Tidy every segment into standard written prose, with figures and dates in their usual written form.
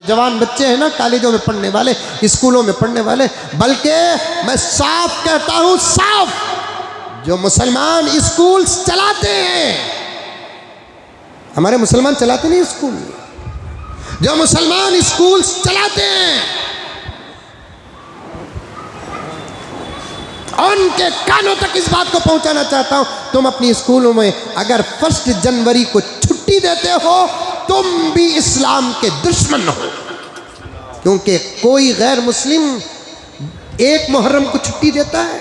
जवान बच्चे हैं ना, कॉलेजों में पढ़ने वाले, स्कूलों में पढ़ने वाले, बल्कि मैं साफ कहता हूं, साफ, जो मुसलमान स्कूल चलाते हैं, हमारे मुसलमान चलाते नहीं स्कूल, जो मुसलमान स्कूल चलाते हैं उनके कानों तक इस बात को पहुंचाना चाहता हूं, तुम अपनी स्कूलों में अगर 1 जनवरी को छुट्टी देते हो तुम भी इस्लाम के दुश्मन हो, क्योंकि कोई गैर मुस्लिम 1 मुहर्रम को छुट्टी देता है।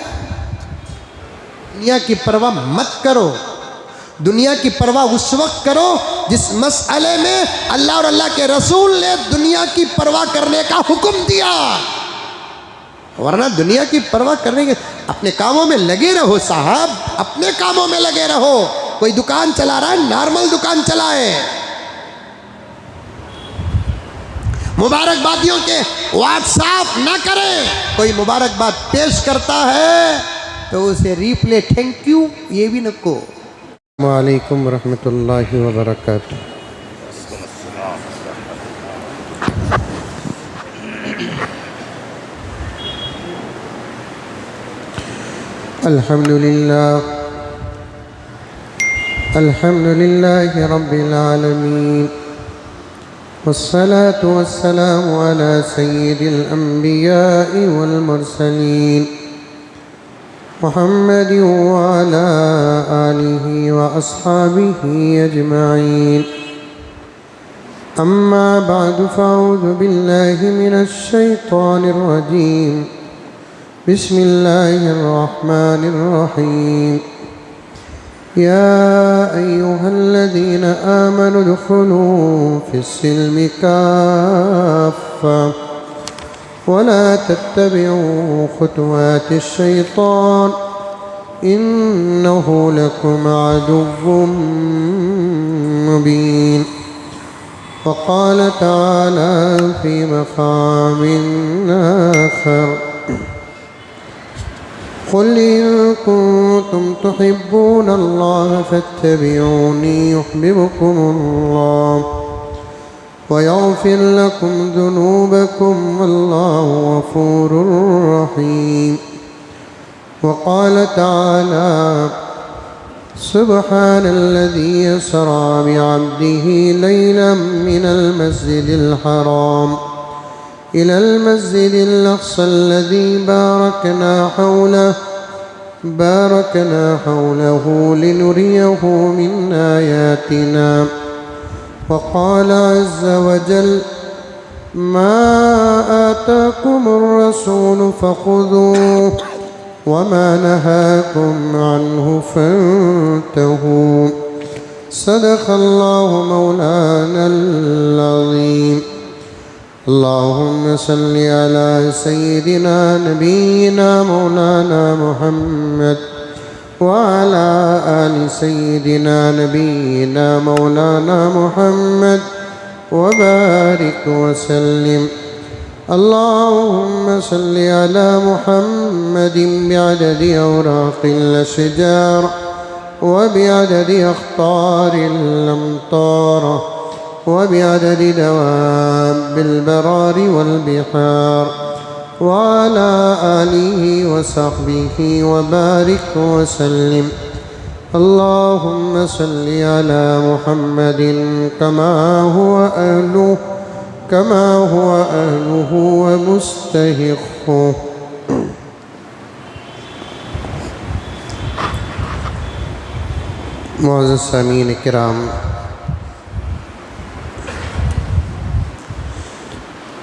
दुनिया की परवाह मत करो, दुनिया की परवाह उस वक्त करो जिस मसले में अल्लाह और अल्लाह के रसूल ने दुनिया की परवाह करने का हुक्म दिया, वरना दुनिया की परवाह करने के अपने कामों में लगे रहो साहब, अपने कामों में लगे रहो। कोई दुकान चला रहा है, नॉर्मल दुकान चलाए, मुबारकबादियों के व्हाट्सएप ना करें। कोई मुबारकबाद पेश करता है तो उसे रिप्ले थैंक यू ये भी न को। वालेकुम रहमतुल्लाहि व बरकातहू। अल्हम्दुलिल्लाह अल्हम्दुलिल्लाहि रब्बिल आलमीन वस्सलातु वस्सलामु अला सय्यिदिल अंबिया'i वल मुरसलीन मुहम्मदिन व अला आलिहि व अस्हाबिहि अजमईन। अम्मा बअदु फ़अऊज़ु बिल्लाहि मिनश शैतानिर रजीम। बिस्मिल्लाहिर रहमानिर रहीम। या अय्युहल्लज़ीना आमनु उदख़ुलू फ़िस्सिल्मि काफ़्फ़ा वला तत्तबिऊ ख़ुतवातिश शैतान इन्नहु लकुम अदुव्वुम मुबीन। वक़ाल तआला फ़ी मक़ामिन आख़र क़ुल इन कुन्तुम तुहिब्बूनल्लाह फ़त्तबिऊनी युहब्बिबकुमुल्लाह व यग़फ़िर लकुम ज़ुनूबकुम वल्लाहु गफ़ूरुर रहीम। वक़ाल तआला सुब्हानल्लज़ी अस्रा बिअब्दिही लैलन मिनल मस्जिदिल हराम इलल मस्जिदिल अक़्सल्लज़ी बारकना हौलहु लिनुरियहु मिन आयातिना। वक़ाल अज़्ज़ वजल मा आताकुमुर रसूलु फ़ख़ुज़ूहु वमा नहाकुम अन्हु फ़न्तहू। सदक़ल्लाहु मौलानल अज़ीम। अल्लाहुम्मा सल्लि अला सय्यिदिना नबीना मौलाना मुहम्मद व अला आलि सय्यिदिना नबीना मौलाना मुहम्मद व बारिक व सल्लिम। अल्लाहुम्मा सल्लि अला मुहम्मदिन बिअददि औराक़िल अशजार व बिअददि अख़तारिल अमतार व बिअददि दवाबिल बरारि वल बिहार व अला आलिहि व सहबिहि व बारिक व सल्लिम। अल्लाहुम्मा सल्लि अला मुहम्मदिन कमा हुवा अहलुहु व मुस्तहिक़्क़ुहु। मुअज़्ज़ज़ सामीन किराम,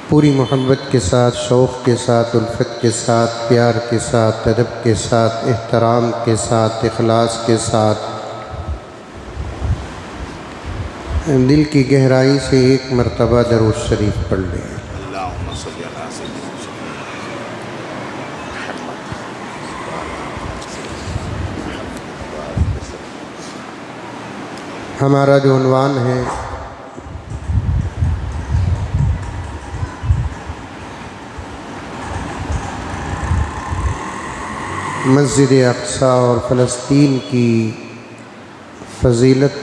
पूरी मोहब्बत के साथ, शौक़ के साथ, उल्फत के साथ, प्यार के साथ, अदब के साथ, एहतराम के साथ, इखलास के साथ दिल की गहराई से एक मरतबा दरूद शरीफ पढ़ लें। हमारा जो उन्वान है मस्जिद अक़सा और फ़लस्तीन की फ़जीलत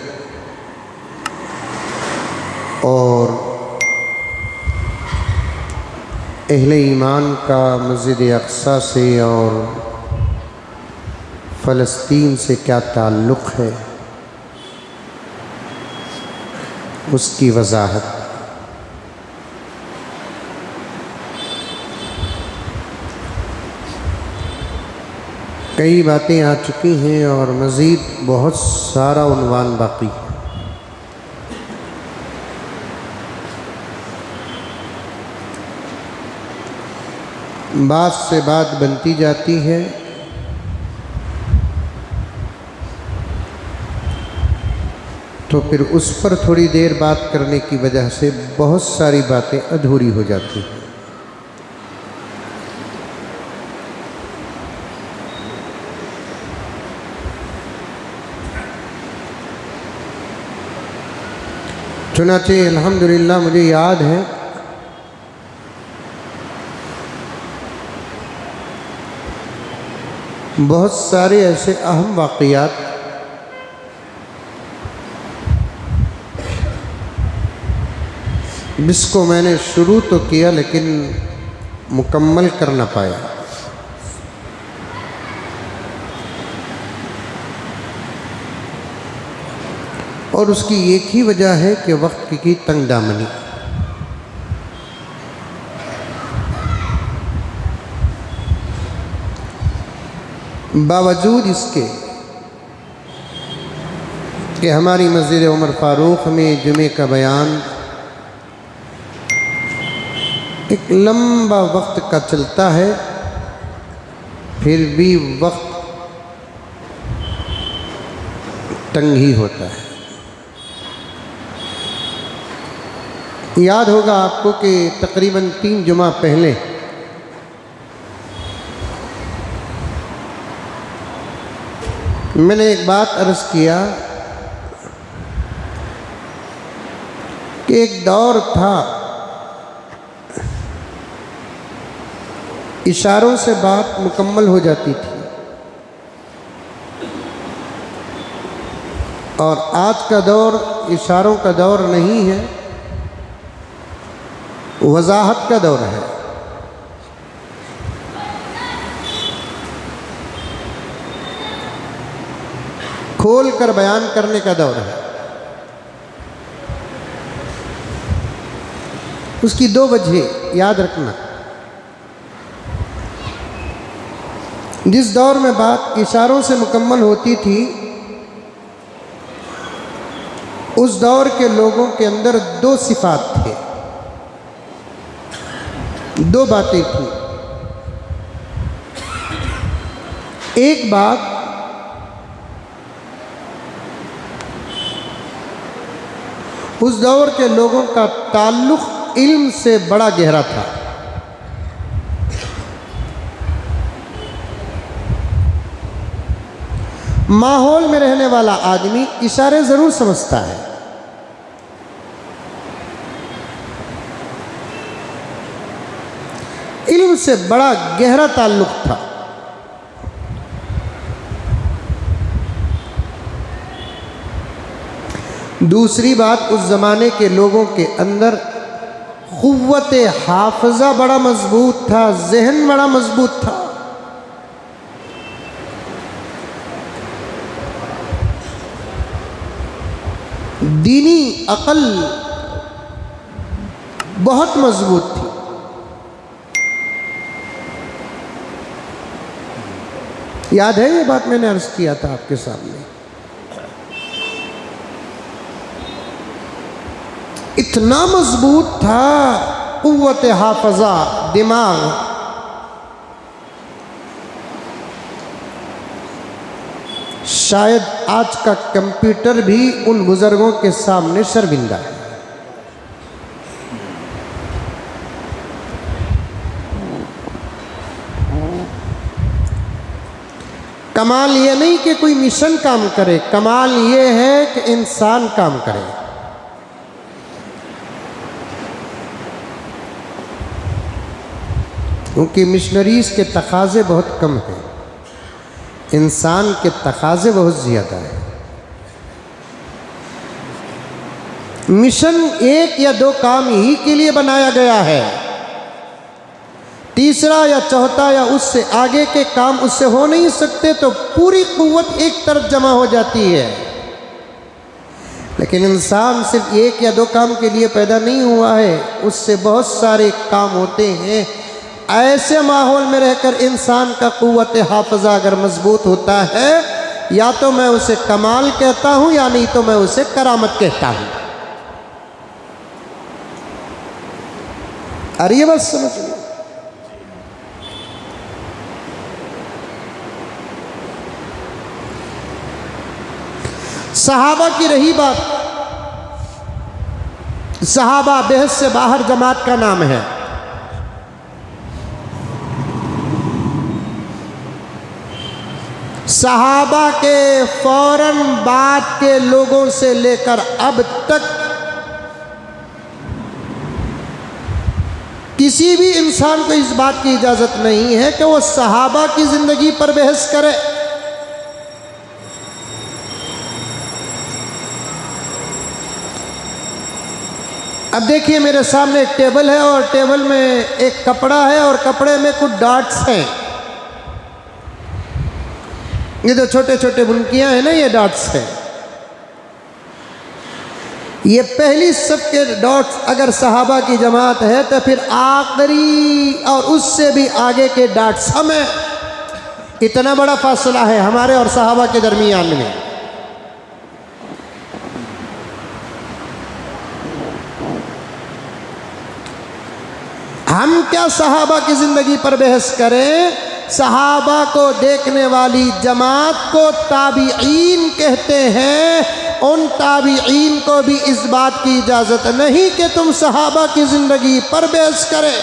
और अहले ईमान का मस्जिद अक़सा से और फ़लस्तीन से क्या ताल्लुक़ है, उसकी वजाहत। कई बातें आ चुकी हैं और मज़ीद बहुत सारा उन्वान बाकी है। बात से बात बनती जाती है, तो फिर उस पर थोड़ी देर बात करने की वजह से बहुत सारी बातें अधूरी हो जाती हैं। चुनाचे अल्हम्दुलिल्लाह मुझे याद है बहुत सारे ऐसे अहम वाक़यात जिसको मैंने शुरू तो किया लेकिन मुकम्मल कर ना पाया। और उसकी एक ही वजह है कि वक्त की तंग दामनी। बावजूद इसके कि हमारी मस्जिद उमर फ़ारूक में जुमे का बयान एक लंबा वक्त का चलता है, फिर भी वक्त तंग ही होता है। याद होगा आपको कि तकरीबन 3 जुमा पहले मैंने एक बात अर्ज़ किया कि एक दौर था इशारों से बात मुकम्मल हो जाती थी, और आज का दौर इशारों का दौर नहीं है, वजाहत का दौर है। खोल कर बयान करने का दौर है। उसकी 2 वजह याद रखना। जिस दौर में बात इशारों से मुकम्मल होती थी, उस दौर के लोगों के अंदर 2 सिफात थे, 2 बातें थी। एक बात उस दौर के लोगों का ताल्लुक़ इल्म से बड़ा गहरा था। माहौल में रहने वाला आदमी इशारे ज़रूर समझता है, इल्म से बड़ा गहरा ताल्लुक़ था। दूसरी बात, उस ज़माने के लोगों के अंदर क़ुव्वत हाफ़िज़ा बड़ा मज़बूत था, ज़हन बड़ा मज़बूत था। दीनी अक़ल बहुत मज़बूत थी। याद है ये बात मैंने अर्ज़ किया था आपके सामने। इतना मजबूत था क़ुव्वत हाफ़िज़ा दिमाग, शायद आज का कंप्यूटर भी उन बुज़ुर्गों के सामने शर्मिंदा है। कमाल ये नहीं कि कोई मिशन काम करे, कमाल ये है कि इंसान काम करे। क्योंकि मिशनरीज़ के तकाज़े बहुत कम हैं, इंसान के तकाज़े बहुत ज़्यादा है। मिशन 1 या 2 काम ही के लिए बनाया गया है। तीसरा या चौथा या उससे आगे के काम उससे हो नहीं सकते, तो पूरी कुव्वत एक तरफ जमा हो जाती है। लेकिन इंसान सिर्फ एक या दो काम के लिए पैदा नहीं हुआ है, उससे बहुत सारे काम होते हैं। ऐसे माहौल में रहकर इंसान का कुव्वत हाफ़िज़ा अगर मजबूत होता है, या तो मैं उसे कमाल कहता हूँ या नहीं तो मैं उसे करामत कहता हूँ। अरे ये बात समझ लो। सहाबा की रही बात, सहाबा बेहद से बाहर जमात का नाम है। सहाबा के फौरन बाद के लोगों से लेकर अब तक किसी भी इंसान को इस बात की इजाजत नहीं है कि वो सहाबा की जिंदगी पर बहस करे। अब देखिए मेरे सामने एक टेबल है और टेबल में एक कपड़ा है और कपड़े में कुछ डॉट्स हैं। ये जो छोटे छोटे बुनकियां हैं ना, ये डॉट्स हैं। ये पहली सब के डॉट्स अगर सहाबा की जमात है तो फिर आखिरी और उससे भी आगे के डॉट्स हमें, इतना बड़ा फासला है हमारे और सहाबा के दरमियान में। हम क्या सहाबा की ज़िंदगी पर बहस करें? सहाबा को देखने वाली जमात को ताबीईन कहते हैं। उन ताबीईन को भी इस बात की इजाज़त नहीं कि तुम सहाबा की ज़िंदगी पर बहस करें।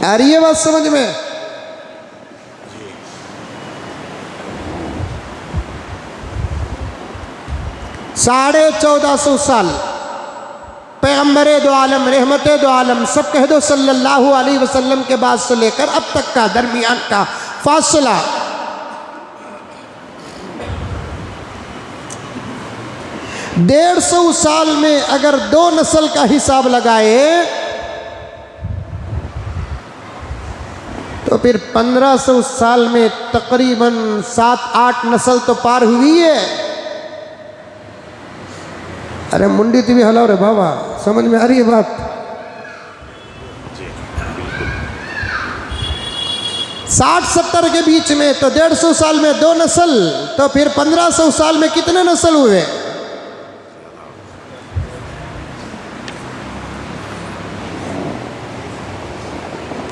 आ रही है बात समझ में? साढ़े 1400 साल पैगम्बर दो आलम, रहमत दो आलम, सब कह दो सल्लल्लाहु अलैहि वसल्लम के बाद से लेकर अब तक का दरमियान का फासला 150 साल में अगर 2 नस्ल का हिसाब लगाए तो फिर 1500 साल में तकरीबन 7-8 नस्ल तो पार हुई है। अरे मुंडी भी हलाओ रे बाबा, समझ में आ रही है बात? 60-70 के बीच में तो 150 साल में 2 नस्ल, तो फिर 1500 साल में कितने नस्ल हुए?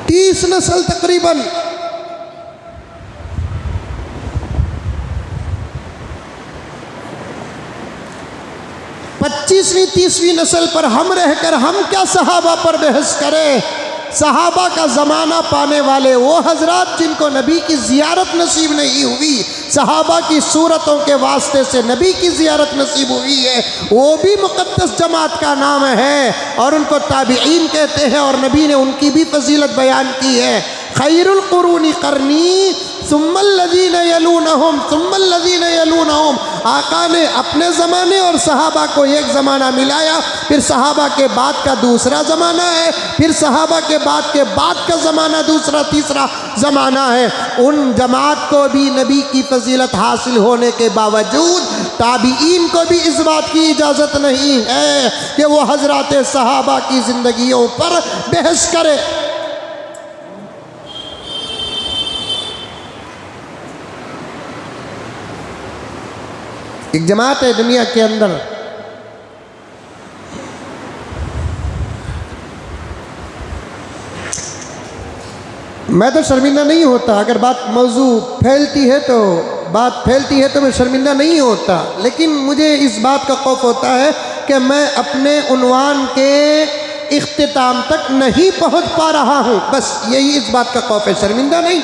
तीस नस्ल तकरीबन। 25वीं 30वीं नस्ल पर हम रहकर हम क्या सहाबा पर बहस करें? सहाबा का ज़माना पाने वाले वो हजरात जिनको नबी की ज़ियारत नसीब नहीं हुई, सहाबा की सूरतों के वास्ते से नबी की ज़ियारत नसीब हुई है, वो भी मुक़द्दस जमात का नाम है और उनको ताबीईन कहते हैं। और नबी ने उनकी भी फजीलत बयान की है। खैरुल कुरूनी करनी सुम्मल्लज़ीन यलूनहुम सुम्मल्लज़ीन यलूनहुम। आका ने अपने ज़माने और सहाबा को एक ज़माना मिलाया, फिर सहाबा के बाद का दूसरा ज़माना है, फिर सहाबा के बाद का ज़माना दूसरा तीसरा ज़माना है। उन जमात को भी नबी की फजीलत हासिल होने के बावजूद ताबीईन को भी इस बात की इजाज़त नहीं है कि वो हज़रात सहाबा की ज़िंदगियों पर बहस करे। एक जमात है दुनिया के अंदर, मैं तो शर्मिंदा नहीं होता अगर बात मौजू फैलती है तो मैं शर्मिंदा नहीं होता, लेकिन मुझे इस बात का खौफ होता है कि मैं अपने उन्वान के इख्तिताम तक नहीं पहुंच पा रहा हूं। बस यही इस बात का खौफ है, शर्मिंदा नहीं।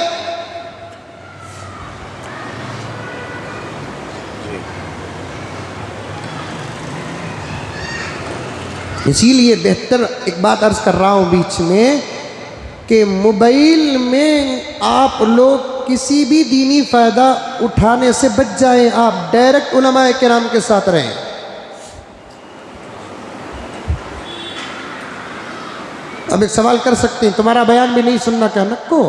इसीलिए बेहतर एक बात अर्ज़ कर रहा हूँ बीच में कि मोबाइल में आप लोग किसी भी दीनी फ़ायदा उठाने से बच जाएं, आप डायरेक्ट उलमाए किराम के साथ रहें। अब एक सवाल कर सकते हैं, तुम्हारा बयान भी नहीं सुनना क्या नक्को?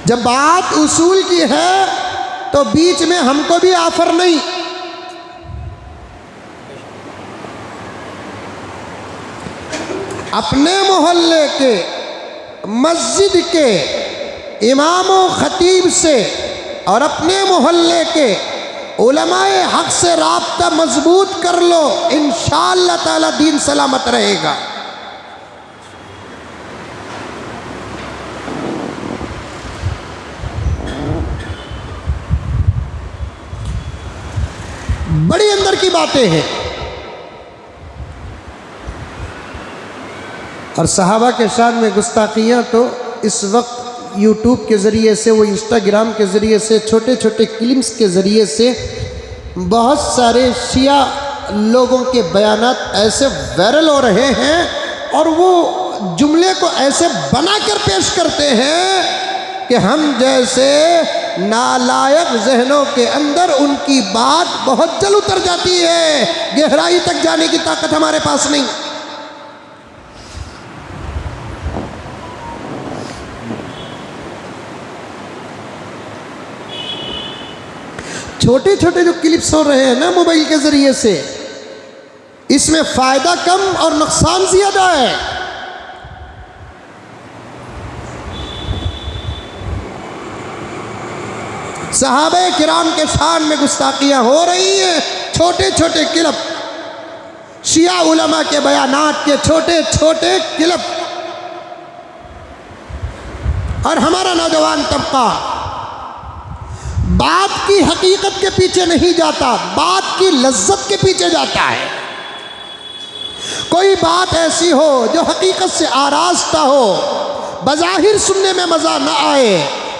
जब बात उसूल की है तो बीच में हमको भी ऑफर नहीं। अपने मोहल्ले के मस्जिद के इमामों खतीब से और अपने मोहल्ले के उलमाए हक से राब्ता मजबूत कर लो, इंशाअल्लाह ताला दीन सलामत रहेगा। बड़ी अंदर की बातें हैं। और सहाबा के शान में गुस्ताखियाँ तो इस वक्त यूट्यूब के ज़रिए से, वो इंस्टाग्राम के ज़रिए से, छोटे छोटे क्लिप्स के ज़रिए से बहुत सारे शिया लोगों के बयानात ऐसे वायरल हो रहे हैं और वो जुमले को ऐसे बनाकर पेश करते हैं कि हम जैसे नालायक जहनों के अंदर उनकी बात बहुत जल्द उतर जाती है, गहराई तक जाने की ताकत हमारे पास नहीं। छोटे छोटे जो क्लिप्स हो रहे हैं ना मोबाइल के जरिए से, इसमें फायदा कम और नुकसान ज्यादा है। सहाबे किराम के शान में गुस्ताखियां हो रही हैं, छोटे छोटे क्लिप, शिया उलमा के बयानात के छोटे छोटे क्लिप। और हमारा नौजवान तबका बात की हकीकत के पीछे नहीं जाता, बात की लज्जत के पीछे जाता है। कोई बात ऐसी हो जो हकीकत से आरास्ता हो, बज़ाहिर सुनने में मज़ा न आए,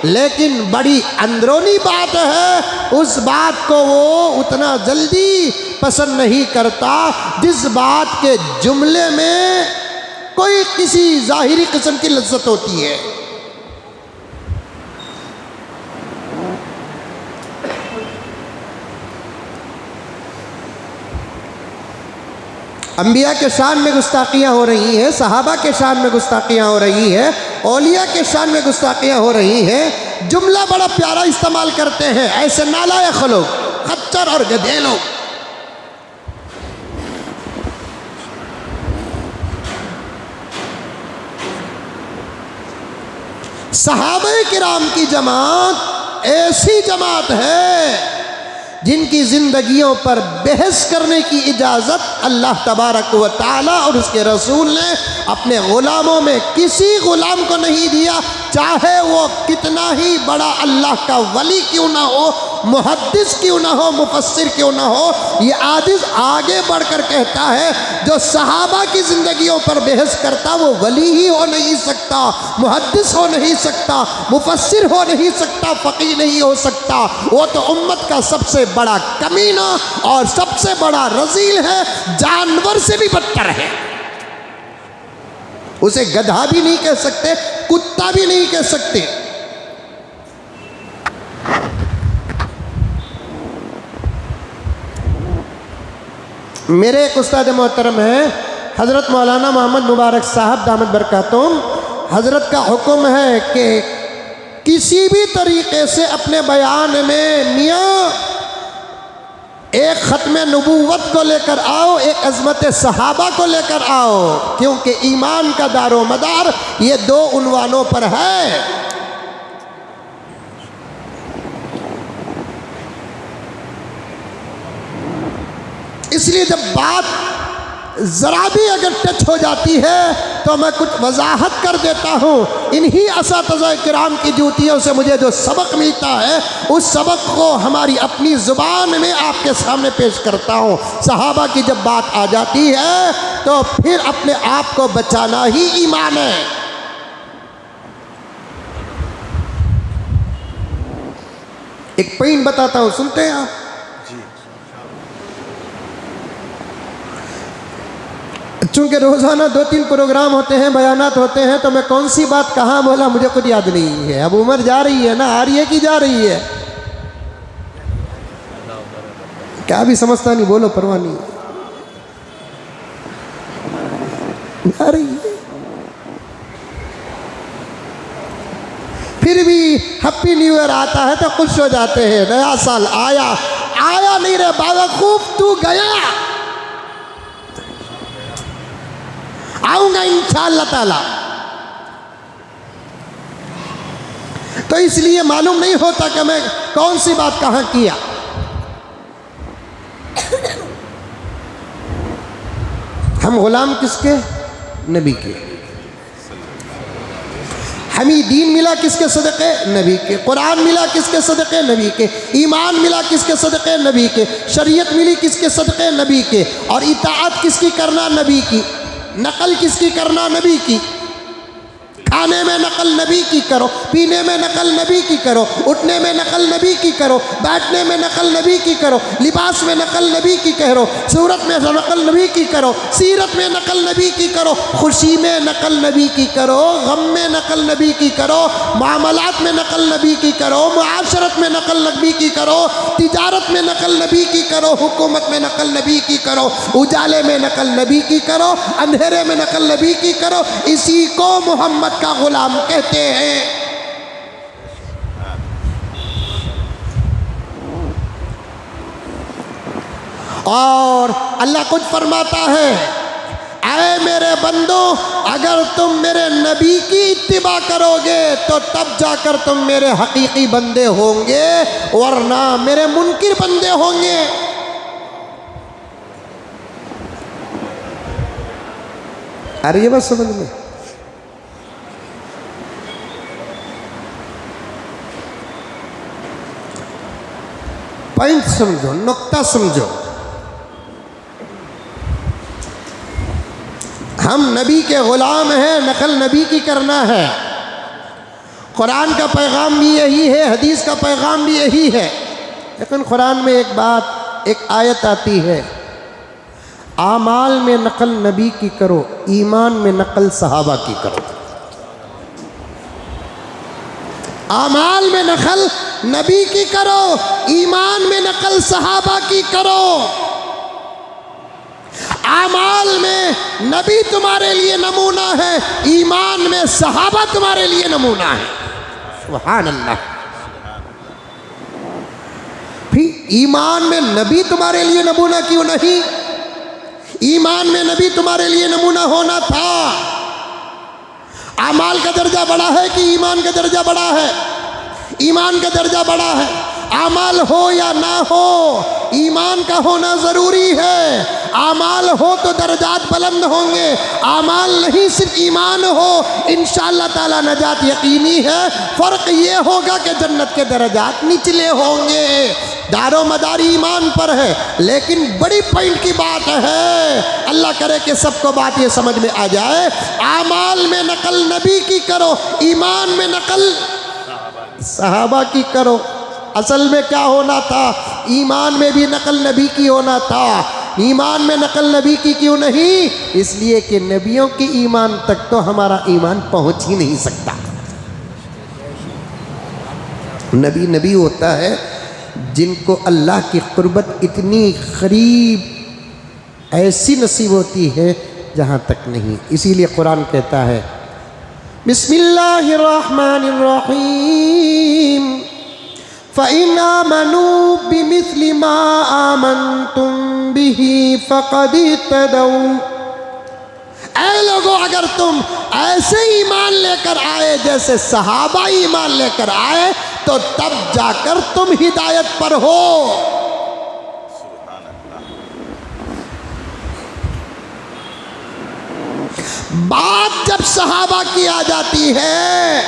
लेकिन बड़ी अंदरूनी बात है, उस बात को वो उतना जल्दी पसंद नहीं करता जिस बात के जुमले में कोई किसी ज़ाहिरी किस्म की लज्जत होती है। अंबिया के शान में गुस्ताखियाँ हो रही हैं, सहाबा के शान में गुस्ताखियाँ हो रही है, औलिया के शान में गुस्ताखियाँ हो रही हैं। जुमला बड़ा प्यारा इस्तेमाल करते हैं ऐसे नालायक लोग, खच्चर और गधे लोग। सहाबे किराम की जमात ऐसी जमात है जिनकी जिंदगियों पर बहस करने की इजाज़त अल्लाह तबारक व तआला और उसके रसूल ने अपने ग़ुलामों में किसी ग़ुलाम को नहीं दिया, चाहे वो कितना ही बड़ा अल्लाह का वली क्यों ना हो, मुहद्दिस क्यों ना हो, मुफस्सिर क्यों ना हो। ये आदिस आगे बढ़कर कहता है जो सहाबा की ज़िंदगियों पर बहस करता वो वली ही हो नहीं सकता, मुहद्दिस हो नहीं सकता, मुफस्सिर हो नहीं सकता, फ़क़ीह नहीं हो सकता। वो तो उम्मत का सबसे बड़ा कमीना और सबसे बड़ा रज़ील है, जानवर से भी बदतर है। उसे गधा भी नहीं कह सकते, कुत्ता भी नहीं कह सकते। मेरे एक उस्ताद मोहतरम हैं हज़रत मौलाना मोहम्मद मुबारक साहब दामद बरकातुम, हज़रत का हुक्म है कि किसी भी तरीक़े से अपने बयान में मियाँ एक ख़त्म नबूवत को लेकर आओ, एक अज़मत सहाबा को लेकर आओ, क्योंकि ईमान का दारो मदार ये दो उन्वानों पर है। इसलिए जब बात ज़रा भी अगर टच हो जाती है तो मैं कुछ वजाहत कर देता हूँ। इन्हीं असातिज़ा किराम की जूतियों से मुझे जो सबक मिलता है उस सबक को हमारी अपनी ज़ुबान में आपके सामने पेश करता हूँ। सहाबा की जब बात आ जाती है तो फिर अपने आप को बचाना ही ईमान है। एक पॉइंट बताता हूँ, सुनते हैं आप? चूँकि रोज़ाना 2-3 प्रोग्राम होते हैं, बयानात होते हैं, तो मैं कौन सी बात कहाँ बोला मुझे खुद याद नहीं है। अब उम्र जा रही है ना, आ रही है कि जा रही है? क्या भी समझता नहीं, बोलो परवाह नहीं आ रही है। फिर भी हैप्पी न्यू ईयर आता है तो खुश हो जाते हैं, नया साल आया। आया नहीं रे बेवकूफ, तू गया। आऊंगा इंशाअल्लाह ताला। तो इसलिए मालूम नहीं होता कि मैं कौन सी बात कहां किया। हम गुलाम किसके? नबी के। हमें दीन मिला किसके सदक़े? नबी के। कुरान मिला किसके सदक़े? नबी के। ईमान मिला किसके सदक़े? नबी के। शरीयत मिली किसके सदक़े? नबी के। और इताअत किसकी करना? नबी की। नकल किसकी करना? नबी की। खाने में नकल नबी की करो, पीने में नकल नबी की करो, उठने में नकल नबी की करो, बैठने में नकल नबी की करो, लिबास में नकल नबी की करो, सूरत में नकल नबी की करो, सीरत में नकल नबी की करो, खुशी में नकल नबी की करो, गम में नकल नबी की करो, मामलात में नकल नबी की करो, मुआशरत में नकल नबी की करो, तिजारत में नकल नबी की करो, हुकूमत में नकल नबी की करो, उजाले में नकल नबी की करो, अंधेरे में नकल नबी की करो। इसी को मोहम्मद का गुलाम कहते हैं। और अल्लाह खुद फरमाता है, ऐ मेरे बंदो, अगर तुम मेरे नबी की इत्तिबा करोगे तो तब जाकर तुम मेरे हकीकी बंदे होंगे, वरना मेरे मुनकिर बंदे होंगे। अरे ये बस समझ में। पॉइंट समझो, नुक्ता समझो। हम नबी के गुलाम हैं, नकल नबी की करना है। कुरान का पैगाम भी यही है, हदीस का पैगाम भी यही है। लेकिन कुरान में एक बात, एक आयत आती है, आमाल में नकल नबी की करो, ईमान में नकल सहाबा की करो। आमाल में नकल नबी की करो, ईमान में नकल सहाबा की करो। आमाल में नबी तुम्हारे लिए नमूना है, ईमान में सहाबा तुम्हारे लिए नमूना है। सुभान अल्लाह। फिर ईमान में नबी तुम्हारे लिए नमूना क्यों नहीं? ईमान में नबी तुम्हारे लिए नमूना होना था। आमाल का दर्जा बड़ा है कि ईमान का दर्जा बड़ा है? ईमान का दर्जा बड़ा है। आमाल हो या ना हो, ईमान का होना ज़रूरी है। आमाल हो तो दर्जात बुलंद होंगे, आमाल नहीं सिर्फ ईमान हो, इंशाअल्लाह ताला नजात यकीनी है। फ़र्क ये होगा कि जन्नत के दर्जात निचले होंगे। दारो मदार ईमान पर है। लेकिन बड़ी पॉइंट की बात है, अल्लाह करे कि सबको बात ये समझ में आ जाए। आमाल में नकल नबी की करो, ईमान में नकल सहाबा की करो। असल में क्या होना था? ईमान में भी नकल नबी की होना था। ईमान में नकल नबी की क्यों नहीं? इसलिए कि नबियों के ईमान तक तो हमारा ईमान पहुंच ही नहीं सकता। नबी नबी होता है जिनको अल्लाह की कुर्बत इतनी करीब ऐसी नसीब होती है जहाँ तक नहीं। इसीलिए कुरान कहता है, बिस्मिल्लाहिर्रहमानिर्रहीम, फ़इन आमनू बिमिस्लि मा आमनतुम बिही फ़क़द इह्तदौ। ऐ लोगों, अगर तुम ऐसे ईमान लेकर आए जैसे सहाबा ईमान लेकर आए तो तब जाकर तुम हिदायत पर हो। बात जब सहाबा की आ जाती है,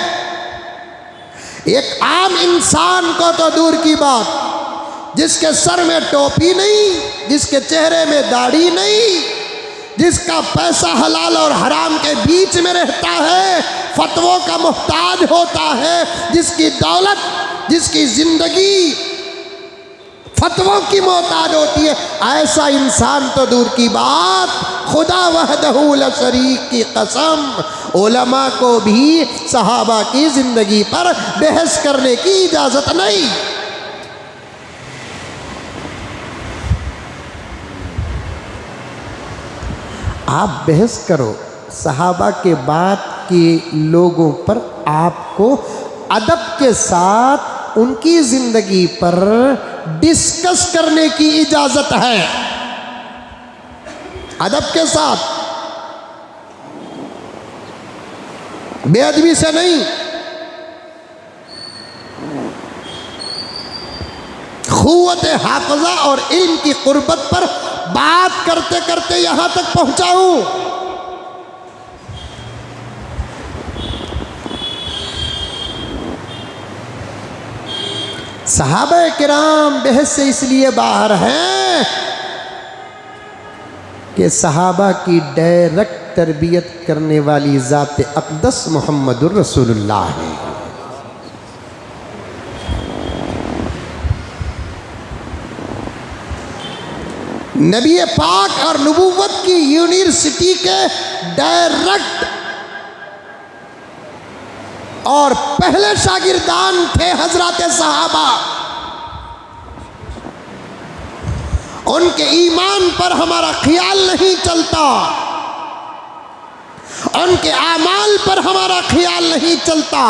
एक आम इंसान को तो दूर की बात, जिसके सर में टोपी नहीं, जिसके चेहरे में दाढ़ी नहीं, जिसका पैसा हलाल और हराम के बीच में रहता है, फतवों का मुहताज होता है, जिसकी दौलत, जिसकी जिंदगी फतवों की मोहताज होती है, ऐसा इंसान तो दूर की बात, खुदा वहदहू ला शरीक की कसम, उलमा को भी सहाबा की ज़िंदगी पर बहस करने की इजाज़त नहीं। आप बहस करो सहाबा के बाद के लोगों पर, आपको अदब के साथ उनकी जिंदगी पर डिस्कस करने की इजाजत है, अदब के साथ, बेअदबी से नहीं। क़ुव्वत हाफ़िज़ा और इल्म की क़ुर्बत पर बात करते करते यहां तक पहुंचा हूं। सहाबा किराम बहस से इसलिए बाहर हैं कि सहाबा की डायरेक्ट तरबियत करने वाली ज़ात अक़दस मुहम्मदुर रसूलुल्लाह है। नबी पाक और नबूवत की यूनिवर्सिटी के डायरेक्ट और पहले शागिर्दान थे हजरत सहाबा। उनके ईमान पर हमारा ख्याल नहीं चलता, उनके आमाल पर हमारा ख्याल नहीं चलता।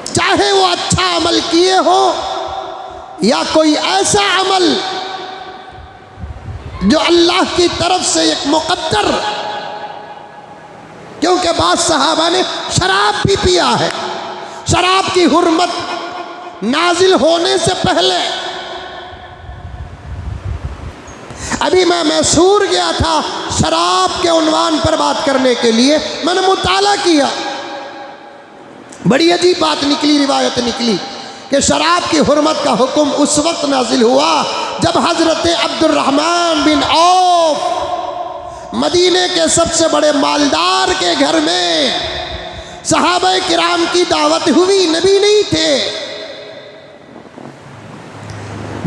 चाहे वो अच्छा अमल किए हो या कोई ऐसा अमल जो अल्लाह की तरफ से एक मुक़द्दर, क्योंकि बाद सहाबा ने शराब भी पिया है। शराब की हुर्मत नाजिल होने से पहले, अभी मैं मैसूर गया था शराब के उन्वान पर बात करने के लिए, मैंने मुताला किया, बड़ी अजीब बात निकली, रिवायत निकली कि शराब की हुर्मत का हुक्म उस वक्त नाजिल हुआ जब हजरत अब्दुर्रहमान बिन औफ मदीने के सबसे बड़े मालदार के घर में सहाबा किराम की दावत हुई। नबी नहीं थे,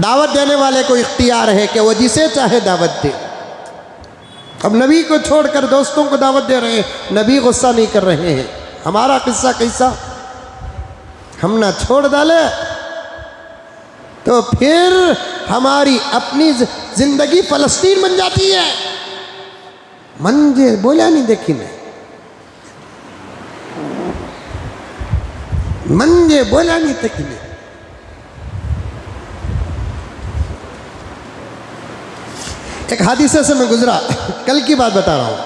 दावत देने वाले को इख्तियार है कि वो जिसे चाहे दावत दे। अब नबी को छोड़कर दोस्तों को दावत दे रहे हैं, नबी गुस्सा नहीं कर रहे हैं। हमारा किस्सा कैसा, हम ना छोड़ डाले तो फिर हमारी अपनी जिंदगी फलस्तीन बन जाती है। मंजे बोला नहीं, देखी मैं मंजे बोला नहीं, देखी मैं। एक हादिसे से मैं गुजरा, कल की बात बता रहा हूं।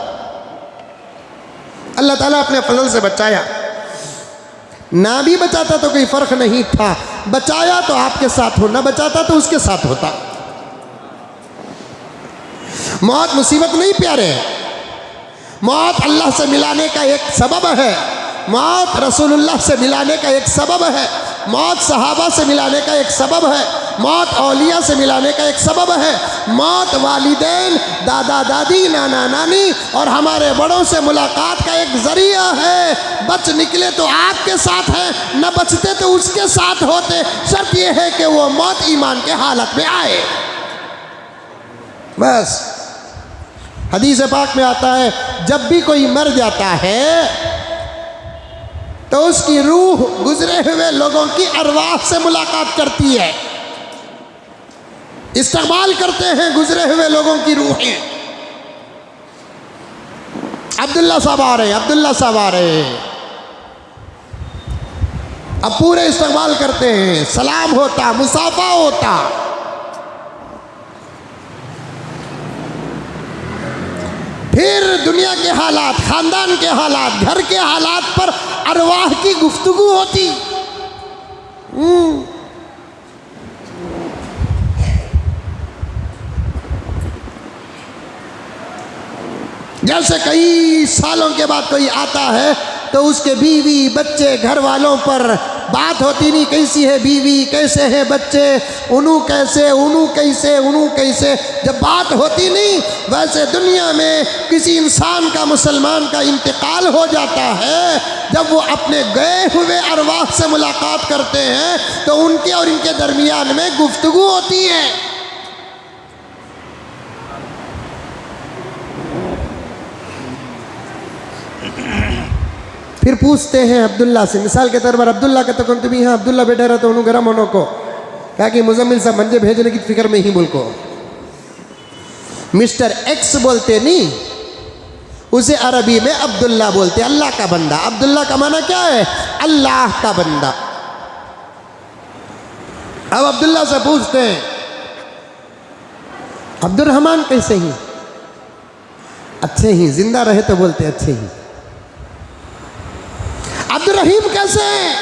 अल्लाह ताला अपने फजल से बचाया, ना भी बचाता तो कोई फर्क नहीं था, बचाया तो आपके साथ हो, ना बचाता तो उसके साथ होता। मौत मुसीबत नहीं प्यारे, मौत अल्लाह से मिलाने का एक सबब है, मौत रसूलुल्लाह से मिलाने का एक सबब है, मौत सहाबा से मिलाने का एक सबब है, मौत औलिया से मिलाने का एक सबब है, मौत वालिदैन, दादा दादी, नाना नानी और हमारे बड़ों से मुलाकात का एक जरिया है। बच निकले तो आपके साथ है, न बचते तो उसके साथ होते। शर्त यह है कि वो मौत ईमान के हालत में आए। बस हदीस पाक में आता है जब भी कोई मर जाता है तो उसकी रूह गुजरे हुए लोगों की अरवाह से मुलाकात करती है, इस्तेमाल करते हैं गुजरे हुए लोगों की रूहें। अब्दुल्ला साहब आ रहे, अब्दुल्ला साहब आ रहे, अब पूरे इस्तेमाल करते हैं, सलाम होता, मुसाफा होता। फिर दुनिया के हालात, खानदान के हालात, घर के हालात पर अरवाह की गुफ्तगू होती। जैसे कई सालों के बाद कोई आता है तो उसके बीवी बच्चे घर वालों पर बात होती नहीं, कैसी है बीवी, कैसे है बच्चे, उनू कैसे, उनू कैसे, उनू कैसे। जब बात होती नहीं, वैसे दुनिया में किसी इंसान का, मुसलमान का इंतकाल हो जाता है, जब वो अपने गए हुए अरवाह से मुलाकात करते हैं तो उनके और इनके दरमियान में गुफ्तगू होती है। फिर पूछते हैं अब्दुल्ला से, मिसाल के तौर पर अब्दुल्ला कहते कौन तुम्हें यहाँ, अब्दुल्ला बैठा रहा तो उन्होंने गरम होने को क्या कि मुजम्मिल साहब मंजे भेजने की फिक्र में ही मुल्क को मिस्टर एक्स बोलते नहीं, उसे अरबी में अब्दुल्ला बोलते, अल्लाह का बंदा। अब्दुल्ला का माना क्या है? अल्लाह का बंदा। अब अब्दुल्ला से पूछते हैं, अब्दुर्रहमान कैसे ही? अच्छे ही, जिंदा रहे तो बोलते अच्छे ही। अब्दुर्रहीम कैसे हैं?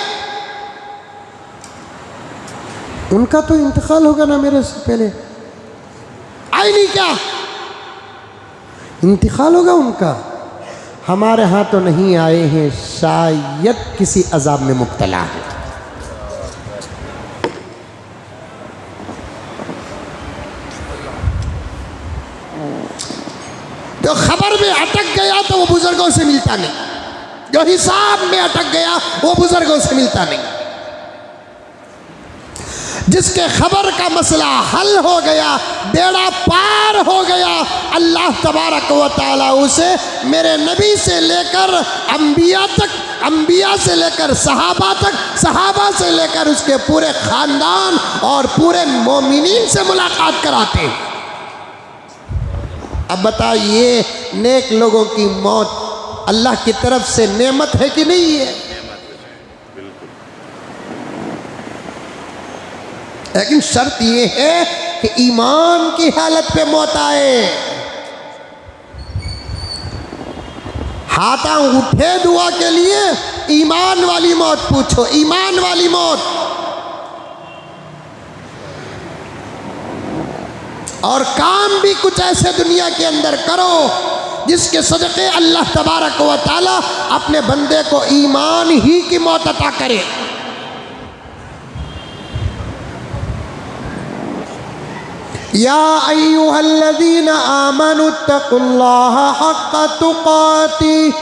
उनका तो इंतकाल होगा ना मेरे से पहले। आई नहीं क्या? इंतकाल होगा उनका। हमारे यहाँ तो नहीं आए हैं, शायद किसी अजाब में मुब्तला है। तो खबर में अटक गया तो वो बुजुर्गों से मिलता नहीं, जो हिसाब में अटक गया वो बुजुर्गों से मिलता नहीं। जिसके खबर का मसला हल हो गया, बेड़ा पार हो गया, अल्लाह तबारक व तआला उसे मेरे नबी से लेकर अंबिया तक, अंबिया से लेकर सहाबा तक, सहाबा से लेकर उसके पूरे खानदान और पूरे मोमिनीन से मुलाकात कराते हैं। अब बताइए, नेक लोगों की मौत अल्लाह की तरफ से नेमत है कि नहीं है? लेकिन शर्त यह है कि ईमान की हालत पे मौत आए। हाथा उठे दुआ के लिए, ईमान वाली मौत पूछो, ईमान वाली मौत। और काम भी कुछ ऐसे दुनिया के अंदर करो जिसके सदक़े अल्लाह तबारक व तआला अपने बंदे को ईमान ही की मौत अता करे। या अय्युहल्लज़ीना आमनुत्तक़ुल्लाह हक़्क़ तुक़ातिह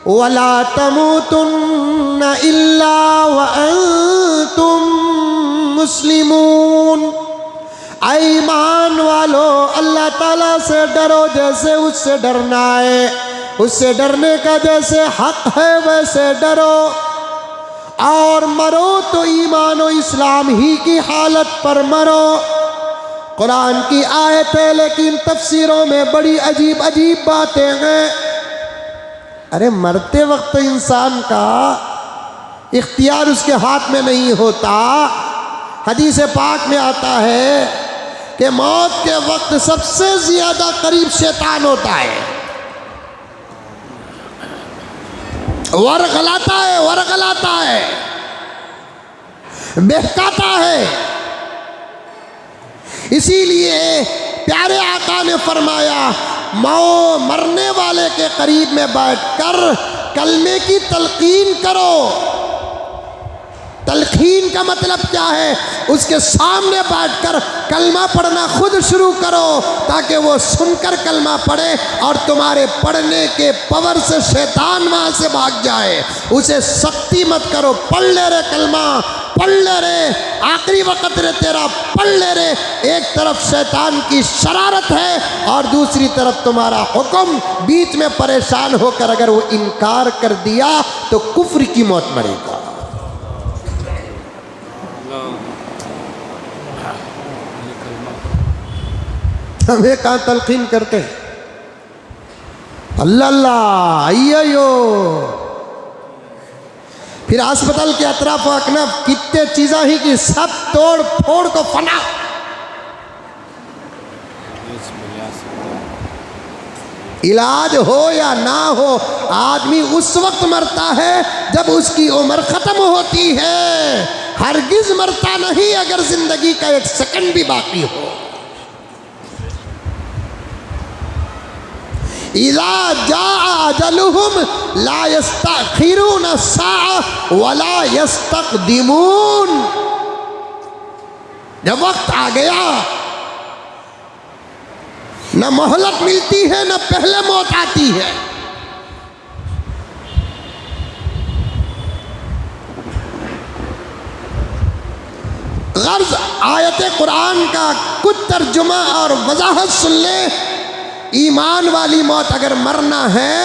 वला तमूतुन्ना इल्ला व अंतुम मुस्लिमून। ईमान वालो, अल्लाह ताला से डरो जैसे उससे डरना है, उससे डरने का जैसे हक है वैसे डरो, और मरो तो ईमान और इस्लाम ही की हालत पर मरो। कुरान की आयत है, लेकिन तफसीरों में बड़ी अजीब अजीब बातें हैं। अरे मरते वक्त तो इंसान का इख्तियार उसके हाथ में नहीं होता। हदीस पाक में आता है कि मौत के वक्त सबसे ज्यादा करीब शैतान होता है। वरगलाता है, वरगलाता है, बहकाता है। इसीलिए प्यारे आका ने फरमाया, मरने वाले के करीब में बैठकर कलमे की तलकीन करो। तलकीन का मतलब क्या है? उसके सामने बैठकर कलमा पढ़ना खुद शुरू करो, ताकि वो सुनकर कलमा पढ़े और तुम्हारे पढ़ने के पावर से शैतान वहाँ से भाग जाए। उसे सख्ती मत करो, पढ़ ले रे कलमा, पढ़ ले रे, आखिरी वक्त रे तेरा, पढ़ ले रे। एक तरफ शैतान की शरारत है और दूसरी तरफ तुम्हारा हुक्म। बीच में परेशान होकर अगर वो इनकार कर दिया तो कुफ्र की मौत मरेगा। हमें कहाँ तलकीन करते हैं? अल्लाह अल्लाह अय्यो। फिर अस्पताल के अतराफ अकनाफ कितने चीज़ा ही कि सब तोड़ फोड़ को फना। इलाज हो या ना हो, आदमी उस वक्त मरता है जब उसकी उम्र खत्म होती है। हरगिज मरता नहीं अगर जिंदगी का एक सेकंड भी बाकी हो। इज़ा जाअ अजलुहुम ला यस्तअखिरून साअ वला यस्तक़दिमून। जब वक्त आ गया, न मोहलत मिलती है न पहले मौत आती है। गर्ज आयत कुरान का कुछ तर्जुमा और वजाहत सुन ले। ईमान वाली मौत अगर मरना है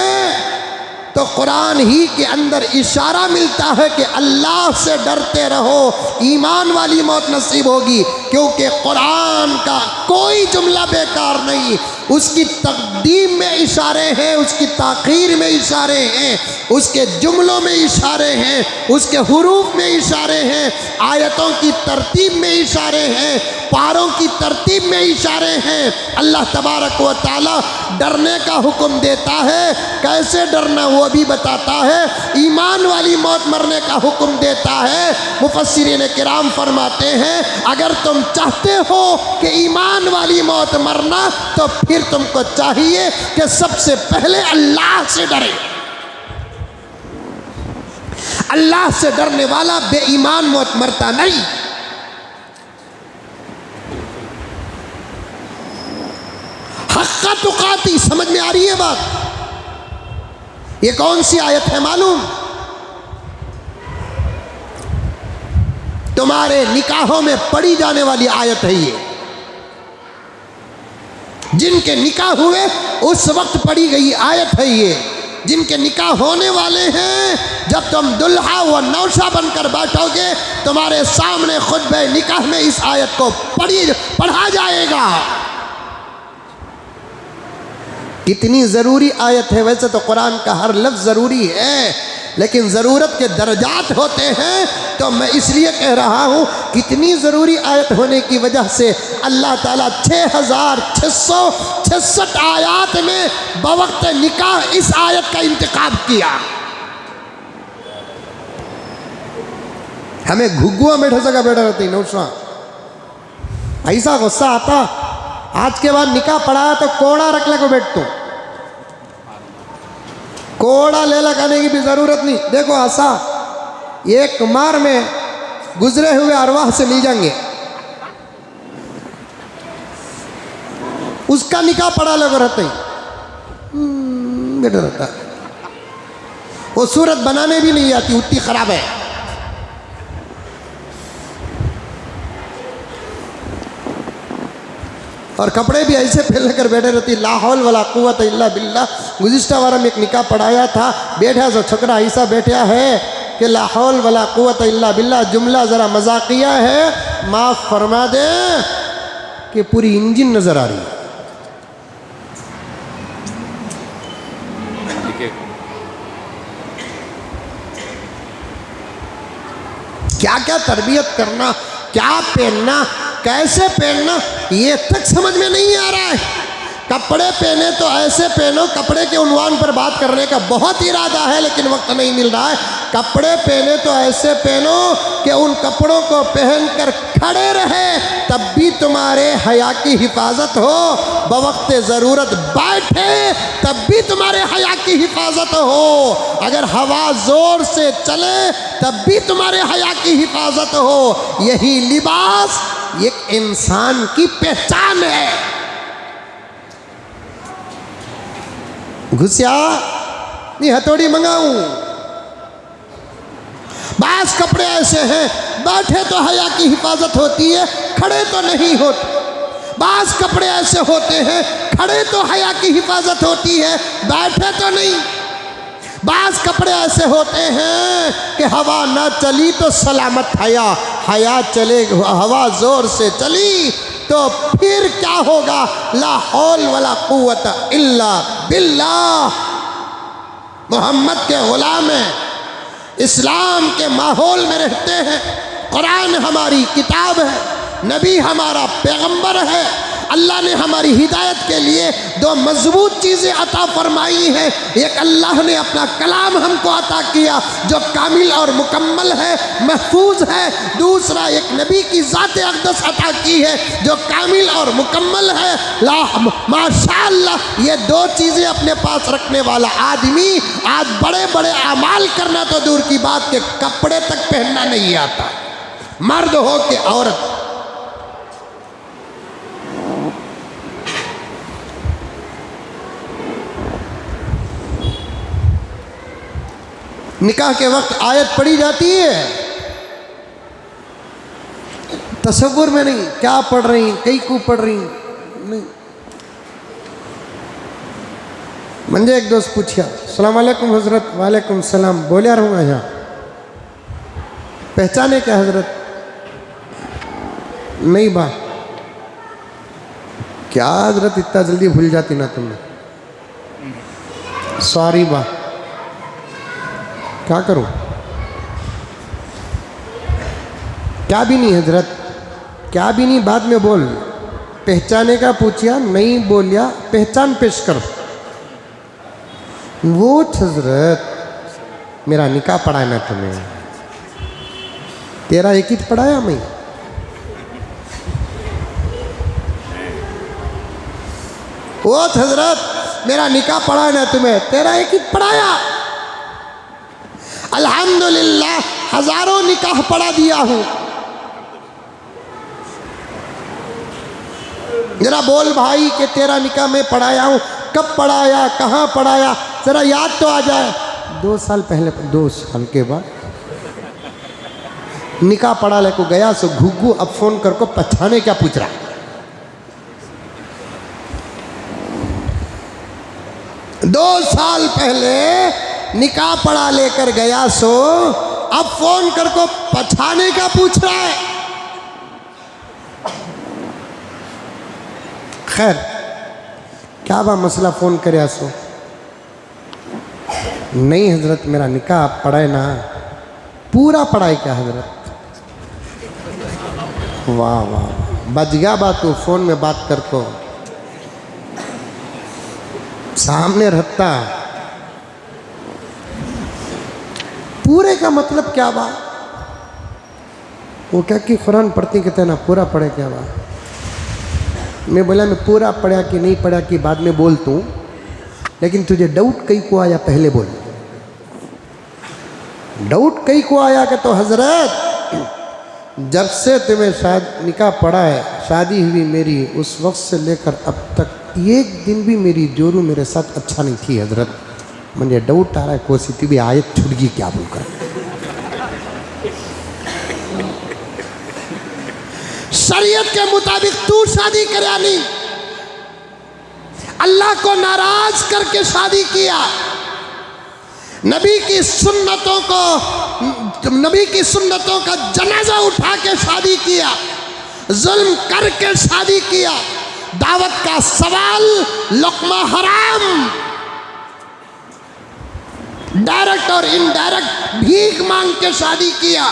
तो कुरान ही के अंदर इशारा मिलता है कि अल्लाह से डरते रहो, ईमान वाली मौत नसीब होगी। क्योंकि कुरान का कोई जुमला बेकार नहीं, उसकी तकदीम में इशारे हैं, उसकी ताख़ीर में इशारे हैं, उसके जुमलों में इशारे हैं, उसके हुरूफ में इशारे हैं, आयतों की तरतीब में इशारे हैं, पारों की तरतीब में इशारे हैं। अल्लाह तबारक व तआला डरने का हुक्म देता है, कैसे डरना वो भी बताता है, ईमान वाली मौत मरने का हुक्म देता है। मुफस्सिरीन किराम फरमाते हैं, अगर तुम चाहते हो कि ईमान वाली मौत मरना, तो फिर तुमको चाहिए कि सबसे पहले अल्लाह से डरे। अल्लाह से डरने वाला बेईमान मौत मरता नहीं। हक्का तुकाती, समझ में आ रही है बात? ये कौन सी आयत है मालूम? तुम्हारे निकाहों में पढ़ी जाने वाली आयत है ये। जिनके निकाह हुए उस वक्त पढ़ी गई आयत है ये। जिनके निकाह होने वाले हैं, जब तुम दुल्हा व नौशा बनकर बैठोगे, तुम्हारे सामने खुतबे निकाह में इस आयत को पढ़ा जाएगा। कितनी ज़रूरी आयत है। वैसे तो कुरान का हर लफ्ज़ ज़रूरी है, लेकिन ज़रूरत के दर्जात होते हैं, तो मैं इसलिए कह रहा हूँ कितनी ज़रूरी आयत होने की वजह से अल्लाह ताला 6666 आयात में बवक्त निकाह इस आयत का इंतखाब किया। हमें घुग्गुआ बैठा सका बैठा रहती नौशा, ऐसा गुस्सा आता। आज के बाद निकाह पढ़ाया तो कोड़ा रख ले को बैठ, तो कोड़ा ले लगाने की भी ज़रूरत नहीं। देखो आसा एक मार में गुजरे हुए अरवाह से मिल जाएंगे। उसका निकाह पढ़ा लगा रहते ही बेटा रहता, वो सूरत बनाने भी नहीं आती, उतनी खराब है। और कपड़े भी ऐसे फैल कर बैठे रहती, ला हौल वला कुव्वत इल्ला बिल्लाह। गुज़िश्ता वारा में एक निकाह पढ़ाया था, बैठा जो छोकरा ऐसा बैठा है कि ला हौल वला कुव्वत इल्ला बिल्लाह। जुमला ज़रा मजाकिया है, माफ़ फरमा दे कि पूरी इंजन नज़र आ रही है। क्या क्या तरबियत करना, क्या पहनना, कैसे पहनना, ये तक समझ में नहीं आ रहा है। कपड़े पहने तो ऐसे पहनो, कपड़े के उन्वान पर बात करने का बहुत इरादा है, लेकिन वक्त नहीं मिल रहा है। कपड़े पहने तो ऐसे पहनो कि उन कपड़ों को पहनकर खड़े रहे, तब भी तुम्हारे हया की हिफाजत हो। बवक्त ज़रूरत बैठे, तब भी तुम्हारे हया की हिफाजत हो। अगर हवा ज़ोर से चले, तब भी तुम्हारे हया की हिफाजत हो। यही लिबास एक इंसान की पहचान है। घुसिया नहीं, हथौड़ी मंगाऊं। बास कपड़े ऐसे हैं, बैठे तो हया की हिफाजत होती है, खड़े तो नहीं होते। बास कपड़े ऐसे होते हैं, खड़े तो हया की हिफाजत होती है, बैठे तो नहीं। बास कपड़े ऐसे होते हैं कि हवा ना चली तो सलामत हया, हया चले, हवा जोर से चली तो फिर क्या होगा? ला हौल वला कुव्वत इल्ला बिल्लाह। मोहम्मद के गुलाम हैं, इस्लाम के माहौल में रहते हैं। कुरान हमारी किताब है, नबी हमारा पैगंबर है। अल्लाह ने हमारी हिदायत के लिए दो मजबूत चीज़ें अता फरमाई हैं। एक, अल्लाह ने अपना कलाम हमको अता किया जो कामिल और मुकम्मल है, महफूज है। दूसरा, एक नबी की ज़ात अक़दस अता की है जो कामिल और मुकम्मल है। माशाअल्लाह, ये दो चीज़ें अपने पास रखने वाला आदमी आज बड़े बड़े अमाल करना तो दूर की बात के कपड़े तक पहनना नहीं आता, मर्द हो के औरत। निकाह के वक्त आयत पढ़ी जाती है, तसव्वुर में नहीं क्या पढ़ रही, कई को पढ़ रही नहीं। मुझे एक दोस्त पूछा, अस्सलाम वालेकुम हजरत। वालेकुम सलाम। बोलिया रहूँगा यहाँ पहचाने क्या हजरत? नहीं बा। क्या हजरत इतना जल्दी भूल जाती ना तुमने? सॉरी बा। क्या करूं? क्या भी नहीं हजरत, क्या भी नहीं, बाद में बोल। पहचाने का पूछिया, नहीं बोलिया, पहचान पेश कर। वो हजरत मेरा निकाह पढ़ाया ना तुम्हें, तेरा एक ही पढ़ाया मैं। वो हजरत मेरा निकाह पढ़ाया ना तुम्हें, तेरा एक ही पढ़ाया। अल्हम्दुलिल्लाह हजारों निकाह पढ़ा दिया हूं। जरा बोल भाई कि तेरा निकाह मैं पढ़ाया हूं। कब पढ़ाया, कहाँ पढ़ाया, जरा याद तो आ जाए। 2 साल पहले, 2 साल के बाद निकाह पढ़ा ले को गया सो घुग्गू अब फोन कर को पहचाने क्या पूछ रहा। 2 साल पहले निकाह पढ़ा लेकर गया सो अब फोन कर को पहचाने का पूछ रहा है। खैर क्या बा मसला, फोन करे सो? नहीं हजरत मेरा निकाह पढ़ाए ना, पूरा पढ़ाई क्या हजरत? वाह वाह, बच गया बात। तू फोन में बात कर को सामने रहता। पूरे का मतलब क्या बा? वो क्या कि कुरान पढ़ती कहते ना पूरा पढ़े क्या बा? मैं बोला मैं पूरा पढ़ा कि नहीं पढ़ा कि बाद में बोल तू, लेकिन तुझे डाउट कहीं को आया पहले बोल। डाउट कहीं को आया कि तो हजरत जब से तुम्हें शादी निकाह पढ़ा है, शादी हुई मेरी, उस वक्त से लेकर अब तक एक दिन भी मेरी जोरू मेरे साथ अच्छा नहीं थी हजरत। मुझे डाउट आ रहा है कोसी थी भी आयत छूट गई क्या बोलकर। शरीयत के मुताबिक तू शादी करा नहीं, अल्लाह को नाराज करके शादी किया। नबी की सुन्नतों का जनाजा उठा के शादी किया, जुल्म करके शादी किया, दावत का सवाल, लुक्मा हराम, डायरेक्ट और इनडायरेक्ट भीख मांग के शादी किया।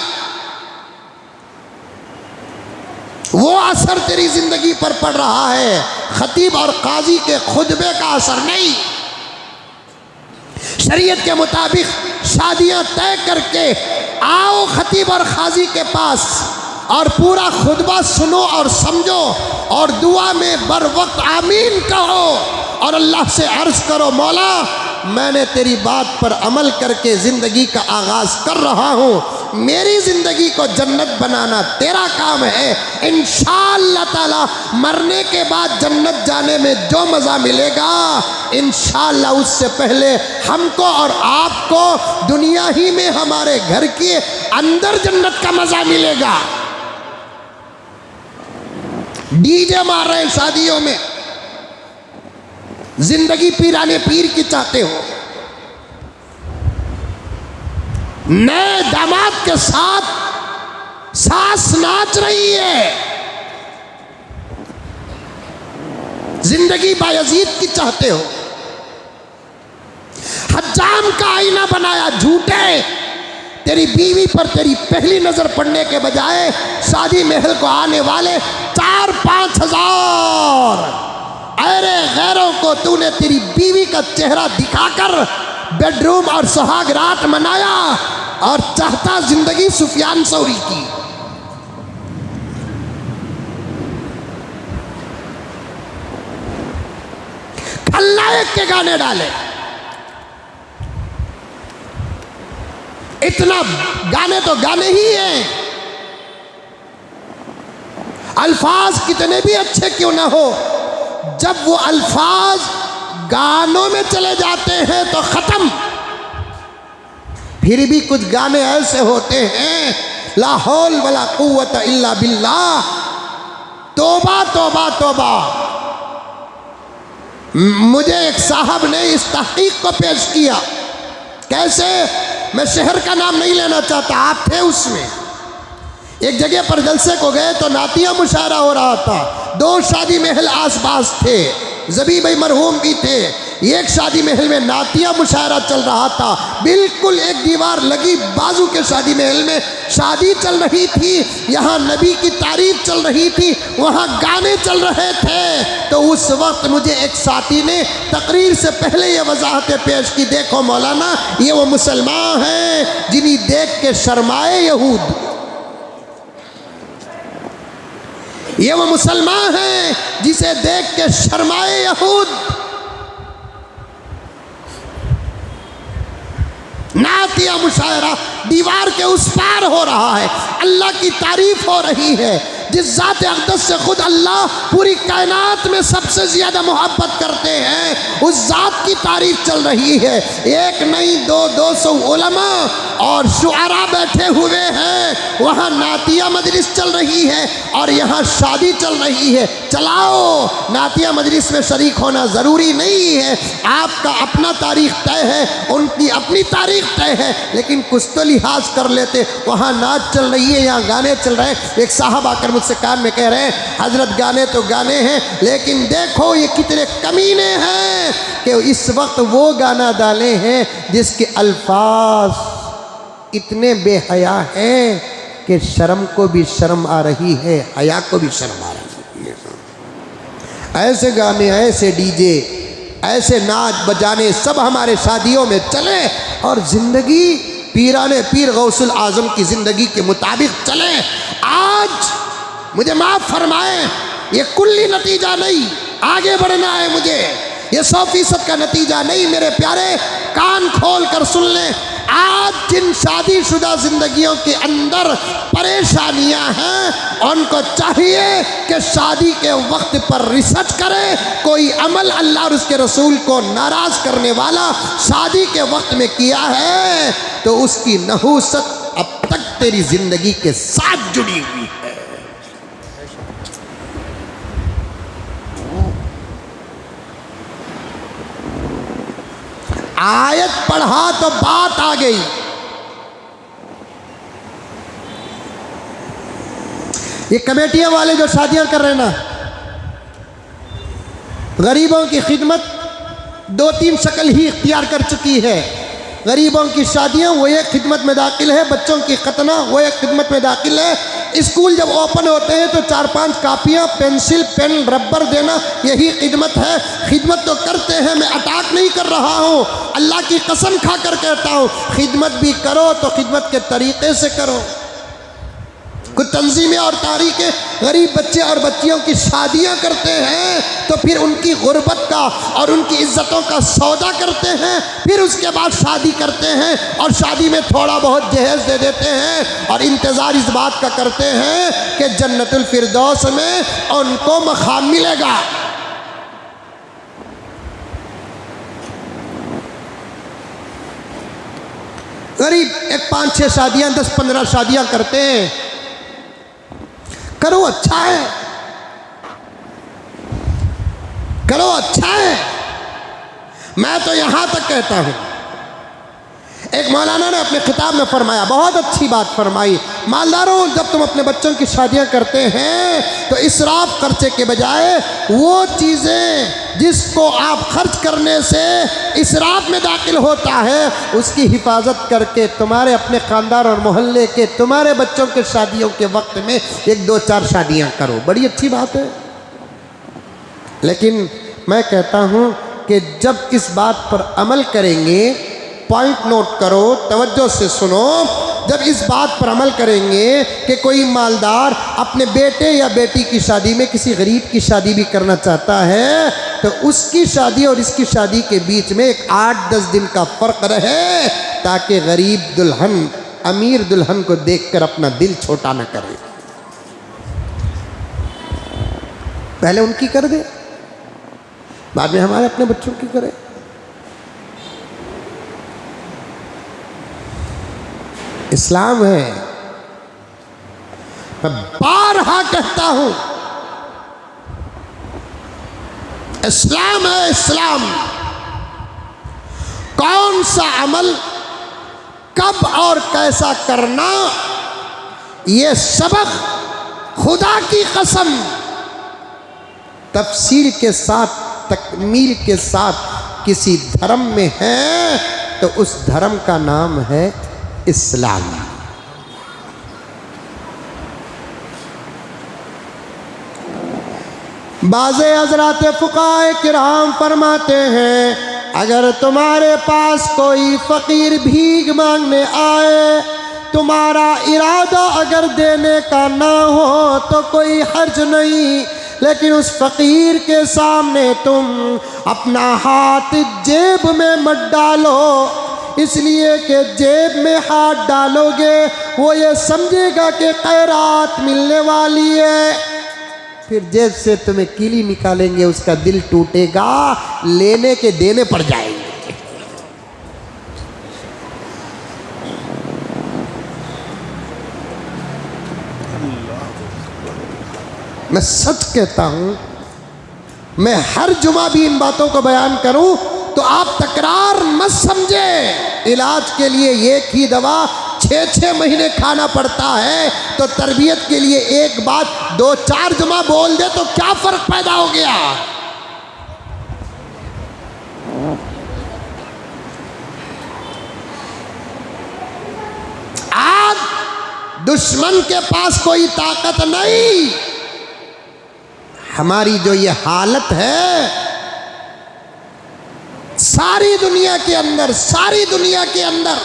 वो असर तेरी जिंदगी पर पड़ रहा है, खतीब और काजी के खुतबे का असर नहीं। शरीयत के मुताबिक शादियां तय करके आओ खतीब और काजी के पास और पूरा खुतबा सुनो और समझो और दुआ में बर वक्त आमीन कहो और अल्लाह से अर्ज करो, मौला मैंने तेरी बात पर अमल करके ज़िंदगी का आगाज़ कर रहा हूँ, मेरी ज़िंदगी को जन्नत बनाना तेरा काम है। इंशाअल्लाह ताला मरने के बाद जन्नत जाने में जो मज़ा मिलेगा इंशाअल्लाह उससे पहले हमको और आपको दुनिया ही में हमारे घर के अंदर जन्नत का मज़ा मिलेगा। डीजे मार रहे हैं शादियों में, जिंदगी पीराने पीर की चाहते हो। नए दामाद के साथ सास नाच रही है, जिंदगी बायजीद की चाहते हो। हज्जाम का आईना बनाया झूठे, तेरी बीवी पर तेरी पहली नजर पड़ने के बजाय शादी महल को आने वाले 4-5 हजार अरे गैरों को तूने तेरी बीवी का चेहरा दिखाकर बेडरूम और सुहाग रात मनाया और चाहता जिंदगी सुफियान सौरी की। खलनायक के गाने डाले, इतना गाने तो गाने ही हैं, अल्फाज कितने भी अच्छे क्यों ना हो, जब वो अल्फाज गानों में चले जाते हैं तो खत्म। फिर भी कुछ गाने ऐसे होते हैं, ला हौल वला कुव्वत इल्ला बिल्लाह, तौबा तौबा तौबा। मुझे एक साहब ने इस तहकीक को पेश किया। कैसे? मैं शहर का नाम नहीं लेना चाहता, आप थे उसमें। एक जगह पर जलसे को गए तो नातिया मुशायरा हो रहा था। 2 शादी महल आस पास थे, जबी भाई मरहूम भी थे। एक शादी महल में नातिया मुशायरा चल रहा था, बिल्कुल एक दीवार लगी बाजू के शादी महल में शादी चल रही थी। यहाँ नबी की तारीफ चल रही थी, वहाँ गाने चल रहे थे। तो उस वक्त मुझे एक साथी ने तकरीर से पहले ये वजाहतें पेश की, देखो मौलाना, ये वो मुसलमान हैं जिन्हें देख के शर्माए यहूद, ये वो मुसलमान हैं जिसे देख के शर्माए यहूद। नातिया मुशायरा दीवार के उस पार हो रहा है, अल्लाह की तारीफ हो रही है, जिस ज़ात अक़दस से खुद अल्लाह पूरी कायनात में सबसे ज़्यादा मोहब्बत करते हैं, उस ज़ात की तारीफ चल रही है। एक नहीं 200 उलमा और शुआरा बैठे हुए हैं, वहाँ नातिया मजलिस चल रही है और यहाँ शादी चल रही है। चलाओ, नातिया मजलिस में शरीक होना ज़रूरी नहीं है, आपका अपना तारीख तय है, उनकी अपनी तारीख तय है, लेकिन कुछ तो लिहाज कर लेते। वहाँ नाच चल रही है, यहाँ गाने चल रहे हैं। एक साहब आकर मुझसे कान में कह रहे हैं, हजरत गाने तो गाने हैं, लेकिन देखो ये कितने कमीने हैं कि इस वक्त वो गाना डाले हैं जिसके अल्फाज इतने बेहया हैं कि शर्म को भी शर्म आ रही है, हया को भी शर्म आ रही है। ऐसे गाने, ऐसे डीजे, ऐसे नाच बजाने सब हमारे शादियों में चले और ज़िंदगी पीराने पीर गौसुल आज़म की ज़िंदगी के मुताबिक चले। आज मुझे माफ़ फरमाएं, ये कुल्ली नतीजा नहीं, आगे बढ़ना है मुझे, ये 100% का नतीजा नहीं। मेरे प्यारे, कान खोल कर सुन लें, आज जिन शादीशुदा जिंदगियों के अंदर परेशानियां हैं, उनको चाहिए कि शादी के वक्त पर रिसर्च करें। कोई अमल अल्लाह और उसके रसूल को नाराज़ करने वाला शादी के वक्त में किया है तो उसकी नहूसत अब तक तेरी जिंदगी के साथ जुड़ी हुई है। आयत पढ़ा तो बात आ गई। ये कमेटियां वाले जो शादियां कर रहे हैं ना, गरीबों की खिदमत 2-3 शक्ल ही इख्तियार कर चुकी है। गरीबों की शादियां वो एक खिदमत में दाखिल है, बच्चों की खतना वो एक खिदमत में दाखिल है। स्कूल जब ओपन होते हैं तो 4-5 कापियाँ, पेंसिल, पेन, रबर देना, यही खिदमत है। खिदमत तो करते हैं, मैं अटैक नहीं कर रहा हूँ, अल्लाह की कसम खा कर कहता हूँ, खिदमत भी करो तो खिदमत के तरीक़े से करो। कुछ तंजीमें और तारीखें गरीब बच्चे और बच्चियों की शादियां करते हैं तो फिर उनकी गुर्बत का और उनकी इज्जतों का सौदा करते हैं, फिर उसके बाद शादी करते हैं और शादी में थोड़ा बहुत जहेज दे देते हैं और इंतज़ार इस बात का करते हैं कि जन्नतुल फिरदौस में उनको मकाम मिलेगा। गरीब एक 5-6 शादियां, 10-15 शादियां करते हैं, करो अच्छा है, करो अच्छा है। मैं तो यहां तक कहता हूं, एक मौलाना ने अपने खिताब में फरमाया, बहुत अच्छी बात फरमाई, मालदारों जब तुम अपने बच्चों की शादियां करते हैं तो इसराफ खर्चे के बजाय वो चीज़ें जिसको आप खर्च करने से इसराफ में दाखिल होता है उसकी हिफाजत करके तुम्हारे अपने ख़ानदान और मोहल्ले के तुम्हारे बच्चों के शादियों के वक्त में 1-2-4 शादियां करो, बड़ी अच्छी बात है। लेकिन मैं कहता हूं कि जब इस बात पर अमल करेंगे, पॉइंट नोट करो, तवज्जो से सुनो, जब इस बात पर अमल करेंगे कि कोई मालदार अपने बेटे या बेटी की शादी में किसी गरीब की शादी भी करना चाहता है तो उसकी शादी और इसकी शादी के बीच में एक 8-10 दिन का फ़र्क रहे ताकि गरीब दुल्हन अमीर दुल्हन को देखकर अपना दिल छोटा न करे। पहले उनकी कर दे, बाद में हमारे अपने बच्चों की करे। इस्लाम है। मैं बारहा कहता हूं, इस्लाम है इस्लाम। कौन सा अमल कब और कैसा करना, ये सबक खुदा की कसम तफसील के साथ, तकमील के साथ किसी धर्म में है तो उस धर्म का नाम है इस्लाम। बाज़े हज़रात फ़ुक़हाए किराम फरमाते हैं, अगर तुम्हारे पास कोई फ़कीर भीख मांगने आए, तुम्हारा इरादा अगर देने का ना हो तो कोई हर्ज नहीं, लेकिन उस फ़कीर के सामने तुम अपना हाथ जेब में मत डालो, इसलिए कि जेब में हाथ डालोगे वो ये समझेगा कि खैरात मिलने वाली है। फिर जेब से तुम्हें कीली निकालेंगे, उसका दिल टूटेगा, लेने के देने पड़ जाएंगे। मैं सच कहता हूं, मैं हर जुमा भी इन बातों को बयान करूं तो आप तकरार मत समझे। इलाज के लिए एक ही दवा 6-6 महीने खाना पड़ता है, तो तरबियत के लिए एक बात 2-4 जुमा बोल दे तो क्या फर्क पैदा हो गया। आज दुश्मन के पास कोई ताकत नहीं। हमारी जो ये हालत है सारी दुनिया के अंदर, सारी दुनिया के अंदर,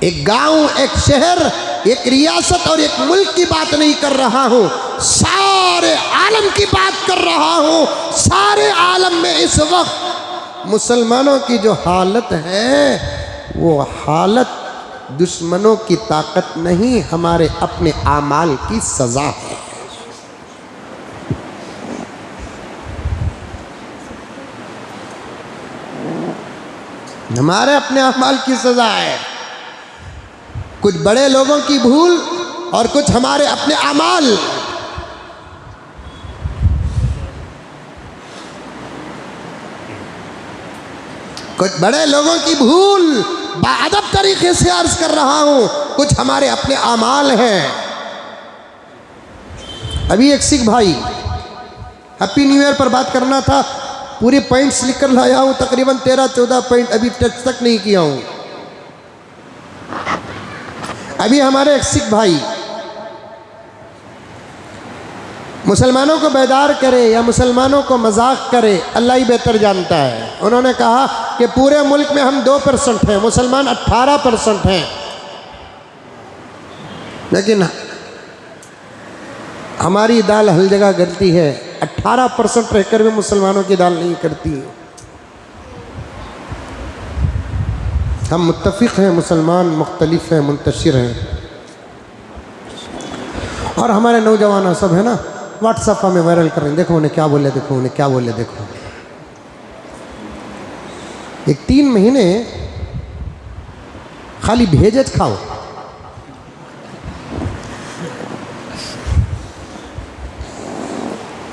एक गांव, एक शहर, एक रियासत और एक मुल्क की बात नहीं कर रहा हूं, सारे आलम की बात कर रहा हूं। सारे आलम में इस वक्त मुसलमानों की जो हालत है वो हालत दुश्मनों की ताकत नहीं, हमारे अपने आमाल की सजा है। हमारे अपने आमाल की सजा है। कुछ बड़े लोगों की भूल और कुछ हमारे अपने अमाल। कुछ बड़े लोगों की भूल बाअदब तरीके से अर्ज कर रहा हूं, कुछ हमारे अपने अमाल हैं। अभी एक सिख भाई, हैप्पी न्यू ईयर पर बात करना था, पूरे पॉइंट्स लिख कर लाया हूं, तकरीबन 13-14 पॉइंट अभी टच तक नहीं किया हूं। अभी हमारे एक सिख भाई मुसलमानों को बेदार करे या मुसलमानों को मजाक करे, अल्लाह ही बेहतर जानता है। उन्होंने कहा कि पूरे मुल्क में हम 2% हैं, मुसलमान 18% हैं, लेकिन हमारी दाल हर जगह गलती है। 18% रहकर भी मुसलमानों की दाल नहीं करती। हम मुत्तफिक हैं, मुसलमान मुख्तलिफ हैं, मुंतशिर हैं। और हमारे नौजवान सब है ना, व्हाट्सएप में वायरल कर रहे हैं, देखो उन्हें क्या बोले, देखो उन्हें क्या बोले, देखो। एक 3 महीने खाली भेजत खाओ,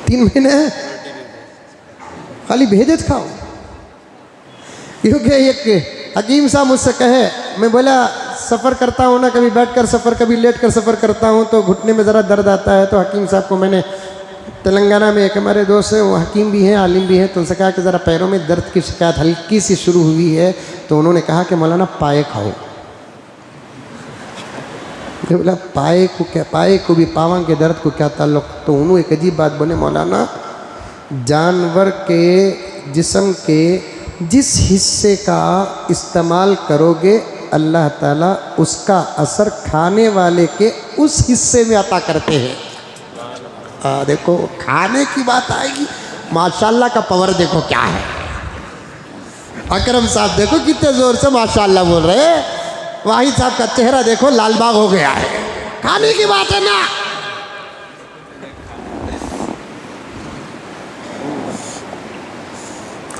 3 महीने खाली भेजत खाओ। क्योंकि एक हकीम साहब मुझसे कहे, मैं बोला सफ़र करता हूँ ना, कभी बैठकर सफ़र कभी लेट कर सफ़र करता हूँ तो घुटने में ज़रा दर्द आता है। तो हकीम साहब को मैंने, तेलंगाना में एक हमारे दोस्त हैं, वो हकीम भी हैं, आलिम भी हैं, तो उनसे कहा कि ज़रा पैरों में दर्द की शिकायत हल्की सी शुरू हुई है। तो उन्होंने कहा कि मौलाना पाए खाओ। बोला पाए को क्या, पाए को भी पावा के दर्द को क्या ताल्लुक़। तो उन्होंने एक अजीब बात बोले, मौलाना जानवर के जिस्म के जिस हिस्से का इस्तेमाल करोगे अल्लाह ताला उसका असर खाने वाले के उस हिस्से में अता करते हैं। देखो खाने की बात आएगी, माशाल्लाह का पावर देखो क्या है। अकरम साहब देखो कितने ज़ोर से माशाल्लाह बोल रहे हैं, वाहिद साहब का चेहरा देखो लालबाग हो गया है। खाने की बात है ना।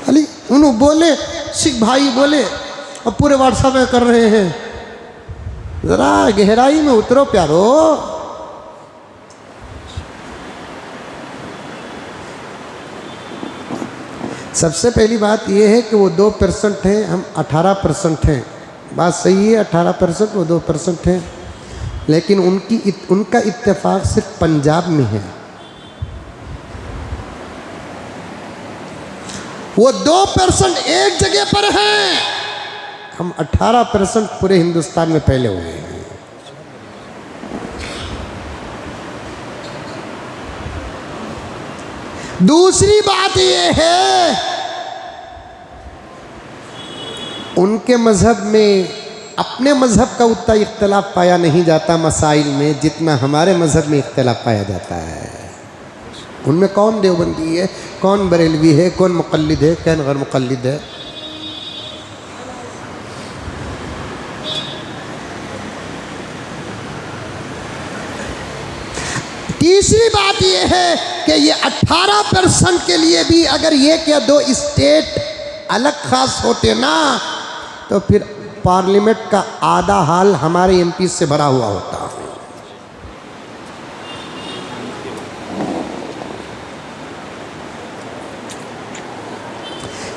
अली उन्होंने बोले, सिख भाई बोले और पूरे व्हाट्सएप में कर रहे हैं, ज़रा गहराई में उतरो प्यारो। सबसे पहली बात यह है कि वो 2% हैं, हम 18% हैं। बात सही है, 18% वो 2% हैं, लेकिन उनका इत्तेफाक सिर्फ पंजाब में है। वो 2% एक जगह पर हैं, हम 18% पूरे हिंदुस्तान में फैले हुए हैं। दूसरी बात यह है, उनके मजहब में अपने मजहब का उतना इख्तलाफ पाया नहीं जाता मसाइल में, जितना हमारे मजहब में इख्तलाफ पाया जाता है। उनमें कौन देवबंदी है, कौन बरेलवी है, कौन मुक़ल्लिद है, कौन गैर मुक़ल्लिद है। तीसरी बात यह है कि ये 18% के लिए भी अगर ये क्या 2 स्टेट अलग खास होते ना, तो फिर पार्लियामेंट का आधा हाल हमारे एमपी से भरा हुआ होता।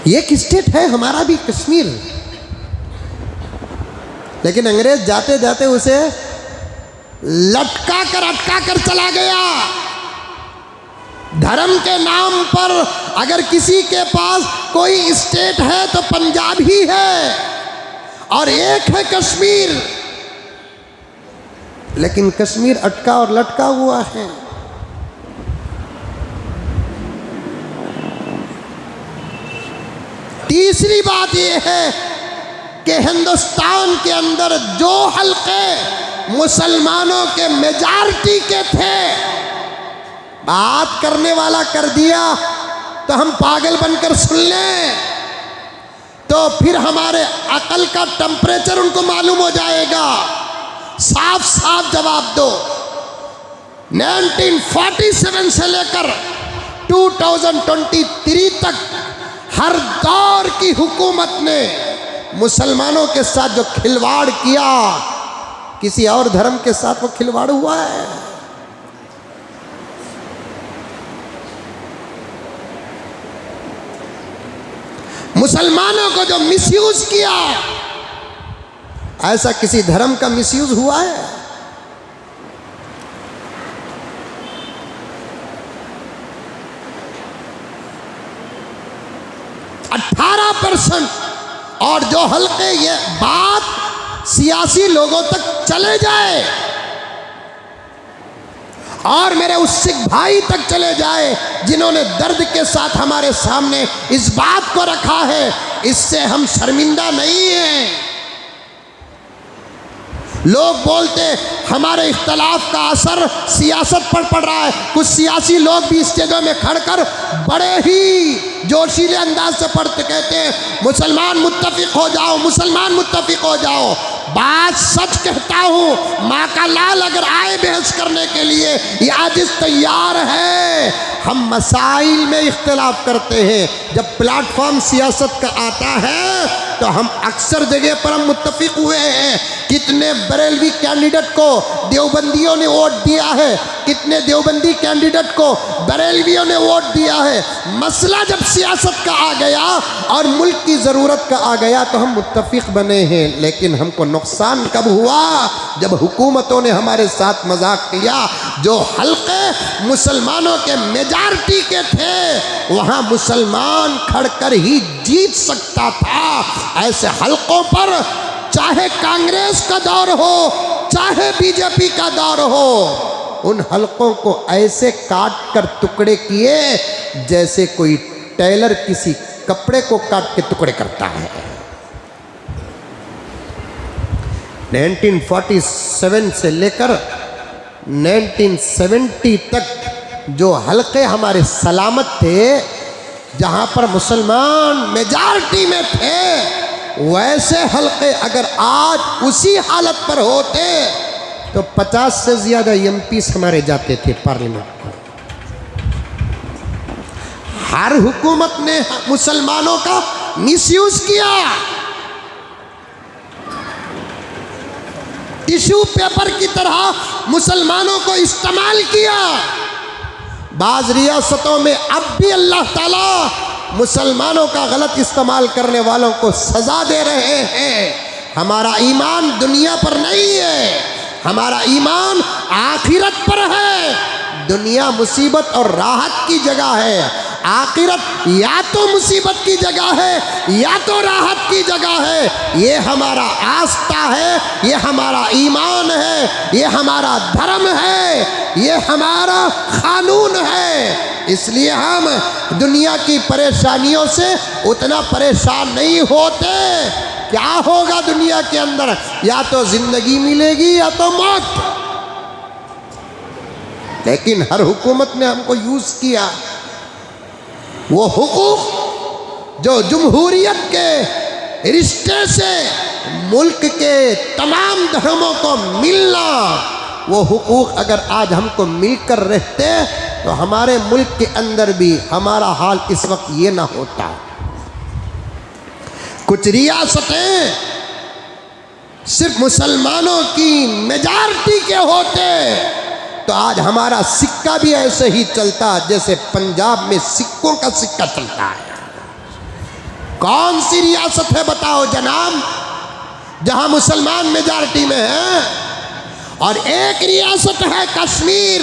ये एक स्टेट है हमारा भी, कश्मीर, लेकिन अंग्रेज जाते जाते उसे लटका कर चला गया। धर्म के नाम पर अगर किसी के पास कोई स्टेट है तो पंजाब ही है, और एक है कश्मीर, लेकिन कश्मीर अटका और लटका हुआ है। तीसरी बात यह है कि हिंदुस्तान के अंदर जो हल्के मुसलमानों के मेजॉरिटी के थे, बात करने वाला कर दिया तो हम पागल बनकर सुन लें, तो फिर हमारे अकल का टेम्परेचर उनको मालूम हो जाएगा। साफ साफ जवाब दो। 1947 से लेकर 2023 तक हर दौर की हुकूमत ने मुसलमानों के साथ जो खिलवाड़ किया, किसी और धर्म के साथ वो खिलवाड़ हुआ है? मुसलमानों को जो मिसयूज किया, ऐसा किसी धर्म का मिसयूज हुआ है? 18%। और जो हल्के ये बात सियासी लोगों तक चले जाए और मेरे उस सिख भाई तक चले जाए जिन्होंने दर्द के साथ हमारे सामने इस बात को रखा है, इससे हम शर्मिंदा नहीं हैं। लोग बोलते हमारे इख्तलाफ का असर सियासत पर पड़ रहा है। कुछ सियासी लोग भी इस जगह में खड़कर बड़े ही जोशीले अंदाज से पढ़ते कहते हैं मुसलमान मुत्तफिक हो जाओ, मुसलमान मुत्तफिक हो जाओ। बात सच कहता हूँ, माँ का लाल अगर आए बहस करने के लिए ये आजिज़ तैयार है। हम मसाइल में इख्तलाफ करते हैं, जब प्लेटफॉर्म सियासत का आता है तो हम अक्सर जगह पर हम मुत्तफिक हुए हैं। कितने बरेलवी कैंडिडेट को देवबंदियों ने वोट दिया है, कितने देवबंदी कैंडिडेट को बरेलवियों ने वोट दिया है। मसला जब सियासत का आ गया और मुल्क की ज़रूरत का आ गया तो हम मुत्तफिक बने हैं। लेकिन हमको नुकसान कब हुआ? जब हुकूमतों ने हमारे साथ मजाक किया। जो हल्के मुसलमानों के मेजॉरिटी के थे वहाँ मुसलमान खड़कर ही जीत सकता था। ऐसे हल्कों पर चाहे कांग्रेस का दौर हो चाहे बीजेपी का दौर हो, उन हल्कों को ऐसे काट कर टुकड़े किए जैसे कोई टेलर किसी कपड़े को काट के टुकड़े करता है। 1947 से लेकर 1970 तक जो हल्के हमारे सलामत थे, जहाँ पर मुसलमान मेजॉरिटी में थे, वैसे हल्के अगर आज उसी हालत पर होते तो 50 से ज़्यादा एमपीस हमारे जाते थे पार्लियामेंट में। हर हुकूमत ने मुसलमानों का मिसयूज किया। टिश्यू पेपर की तरह मुसलमानों को इस्तेमाल किया। बाज़ रियासतों में अब भी अल्लाह ताला मुसलमानों का गलत इस्तेमाल करने वालों को सजा दे रहे हैं। हमारा ईमान दुनिया पर नहीं है, हमारा ईमान आखिरत पर है। दुनिया मुसीबत और राहत की जगह है, आखिरत या तो मुसीबत की जगह है या तो राहत की जगह है। ये हमारा आस्था है, ये हमारा ईमान है, ये हमारा धर्म है, ये हमारा कानून है। इसलिए हम दुनिया की परेशानियों से उतना परेशान नहीं होते। क्या होगा दुनिया के अंदर, या तो जिंदगी मिलेगी या तो मौत। लेकिन हर हुकूमत ने हमको यूज किया वो हुकूक जो जमहूरियत के रिश्ते से मुल्क के तमाम धर्मों को मिलना, वो हुकूक अगर आज हमको मिलकर रहते तो हमारे मुल्क के अंदर भी हमारा हाल इस वक्त ये ना होता। कुछ रियासतें सिर्फ मुसलमानों की मेजॉरिटी के होते तो आज हमारा सिक्का भी ऐसे ही चलता जैसे पंजाब में सिक्कों का सिक्का चलता है। कौन सी रियासत है बताओ जनाब जहां मुसलमान मेजॉरिटी में है? और एक रियासत है कश्मीर,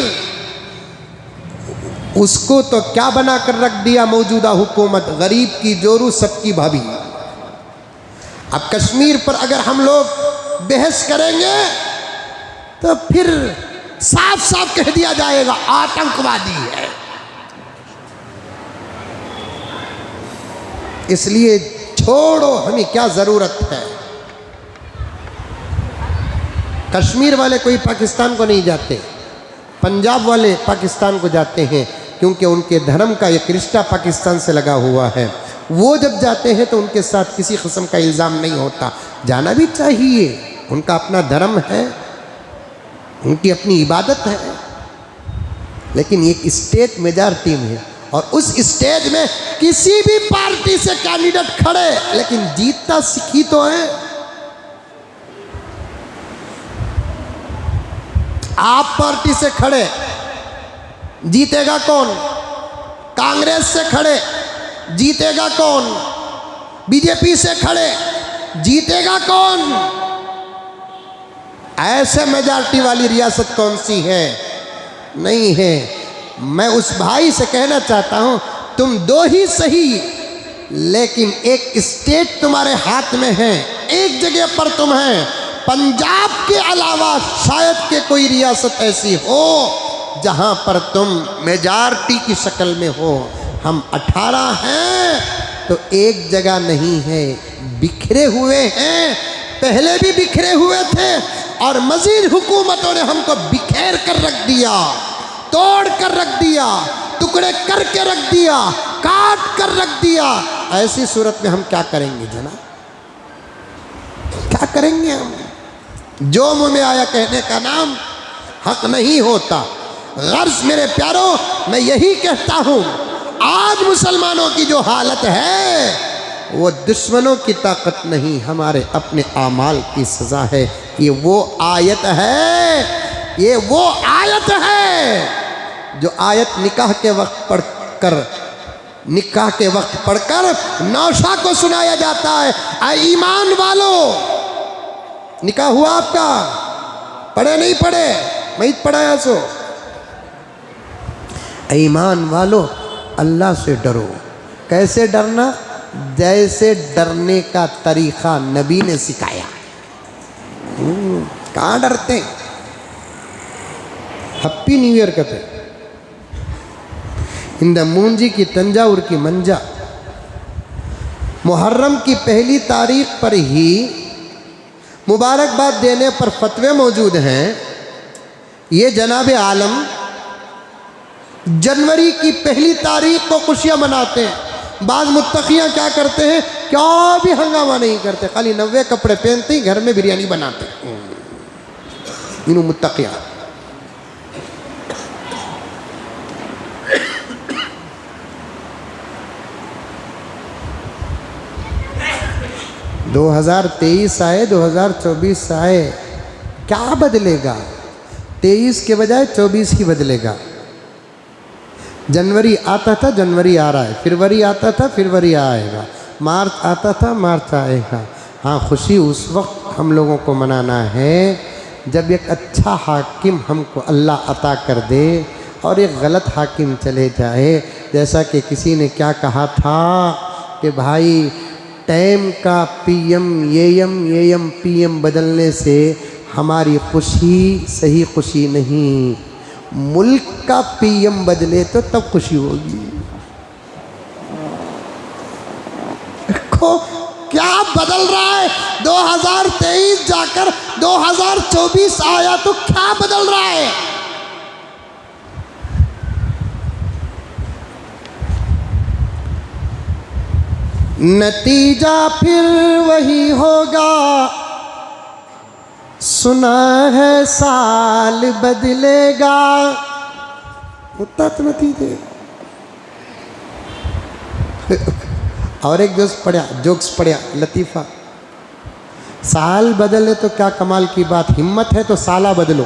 उसको तो क्या बना कर रख दिया मौजूदा हुकूमत, गरीब की जोरू सबकी भाभी। अब कश्मीर पर अगर हम लोग बहस करेंगे तो फिर साफ साफ कह दिया जाएगा आतंकवादी है। इसलिए छोड़ो, हमें क्या जरूरत है। कश्मीर वाले कोई पाकिस्तान को नहीं जाते, पंजाब वाले पाकिस्तान को जाते हैं क्योंकि उनके धर्म का एक रिश्ता पाकिस्तान से लगा हुआ है। वो जब जाते हैं तो उनके साथ किसी किस्म का इल्ज़ाम नहीं होता। जाना भी चाहिए, उनका अपना धर्म है, उनकी अपनी इबादत है। लेकिन एक स्टेट मेजॉरिटी में है और उस स्टेज में किसी भी पार्टी से कैंडिडेट खड़े लेकिन जीतता सिखी तो है। आप पार्टी से खड़े जीतेगा कौन? कांग्रेस से खड़े जीतेगा कौन? बीजेपी से खड़े जीतेगा कौन? ऐसे मेजॉरिटी वाली रियासत कौन सी है? नहीं है। मैं उस भाई से कहना चाहता हूं तुम दो ही सही, लेकिन एक स्टेट तुम्हारे हाथ में है, एक जगह पर तुम हैं। पंजाब के अलावा शायद के कोई रियासत ऐसी हो जहां पर तुम मेजॉरिटी की शक्ल में हो। हम 18 हैं तो एक जगह नहीं है, बिखरे हुए हैं। पहले भी बिखरे हुए थे और मजीद हुकूमतों ने हमको बिखेर कर रख दिया, तोड़ कर रख दिया, टुकड़े करके रख दिया, काट कर रख दिया। ऐसी सूरत में हम क्या करेंगे जनाब? क्या करेंगे हम? जो मुंह में आया कहने का नाम हक नहीं होता। गर्ज मेरे प्यारों, मैं यही कहता हूं, आज मुसलमानों की जो हालत है वो दुश्मनों की ताकत नहीं, हमारे अपने आमाल की सज़ा है। ये वो आयत है, ये वो आयत है जो आयत निकाह के वक्त पढ़कर नौशा को सुनाया जाता है। ऐ ईमान वालों, निकाह हुआ आपका? पढ़े नहीं पढ़े? मैं पढ़ाया सो। ईमान वालों, अल्लाह से डरो। कैसे डरना? जैसे डरने का तरीका नबी ने सिखाया। कहाँ डरते? हैप्पी न्यू ईयर कहते इंद मूंजी की तंजावुर की मंजा। मुहर्रम की पहली तारीख पर ही मुबारकबाद देने पर फतवे मौजूद हैं। ये जनाब आलम जनवरी की पहली तारीख को खुशियाँ मनाते हैं। बाज़ मुत्तकियाँ क्या करते हैं, क्या भी हंगामा नहीं करते, खाली 90 कपड़े पहनते ही घर में बिरयानी बनाते हैं। इन मुत्तकियाँ 2023 आए, 2024 आए, क्या बदलेगा? 23 के बजाय 24 ही बदलेगा। जनवरी आता था, जनवरी आ रहा है, फरवरी आता था, फरवरी आएगा, मार्च आता था, मार्च आएगा। हाँ, खुशी उस वक्त हम लोगों को मनाना है जब एक अच्छा हाकिम हमको अल्लाह अता कर दे और एक गलत हाकिम चले जाए। जैसा कि किसी ने क्या कहा था कि भाई टाइम का पीएम एएम पीएम बदलने से हमारी खुशी सही खुशी नहीं, मुल्क का पीएम बदले तो तब खुशी होगी। देखो क्या बदल रहा है, 2023 जाकर 2024 आया तो क्या बदल रहा है। नतीजा फिर वही होगा, सुना है साल बदलेगा, उतना तो नतीजे। और एक जोक्स पढ़ा लतीफ़ा, साल बदले तो क्या कमाल की बात, हिम्मत है तो साला बदलो।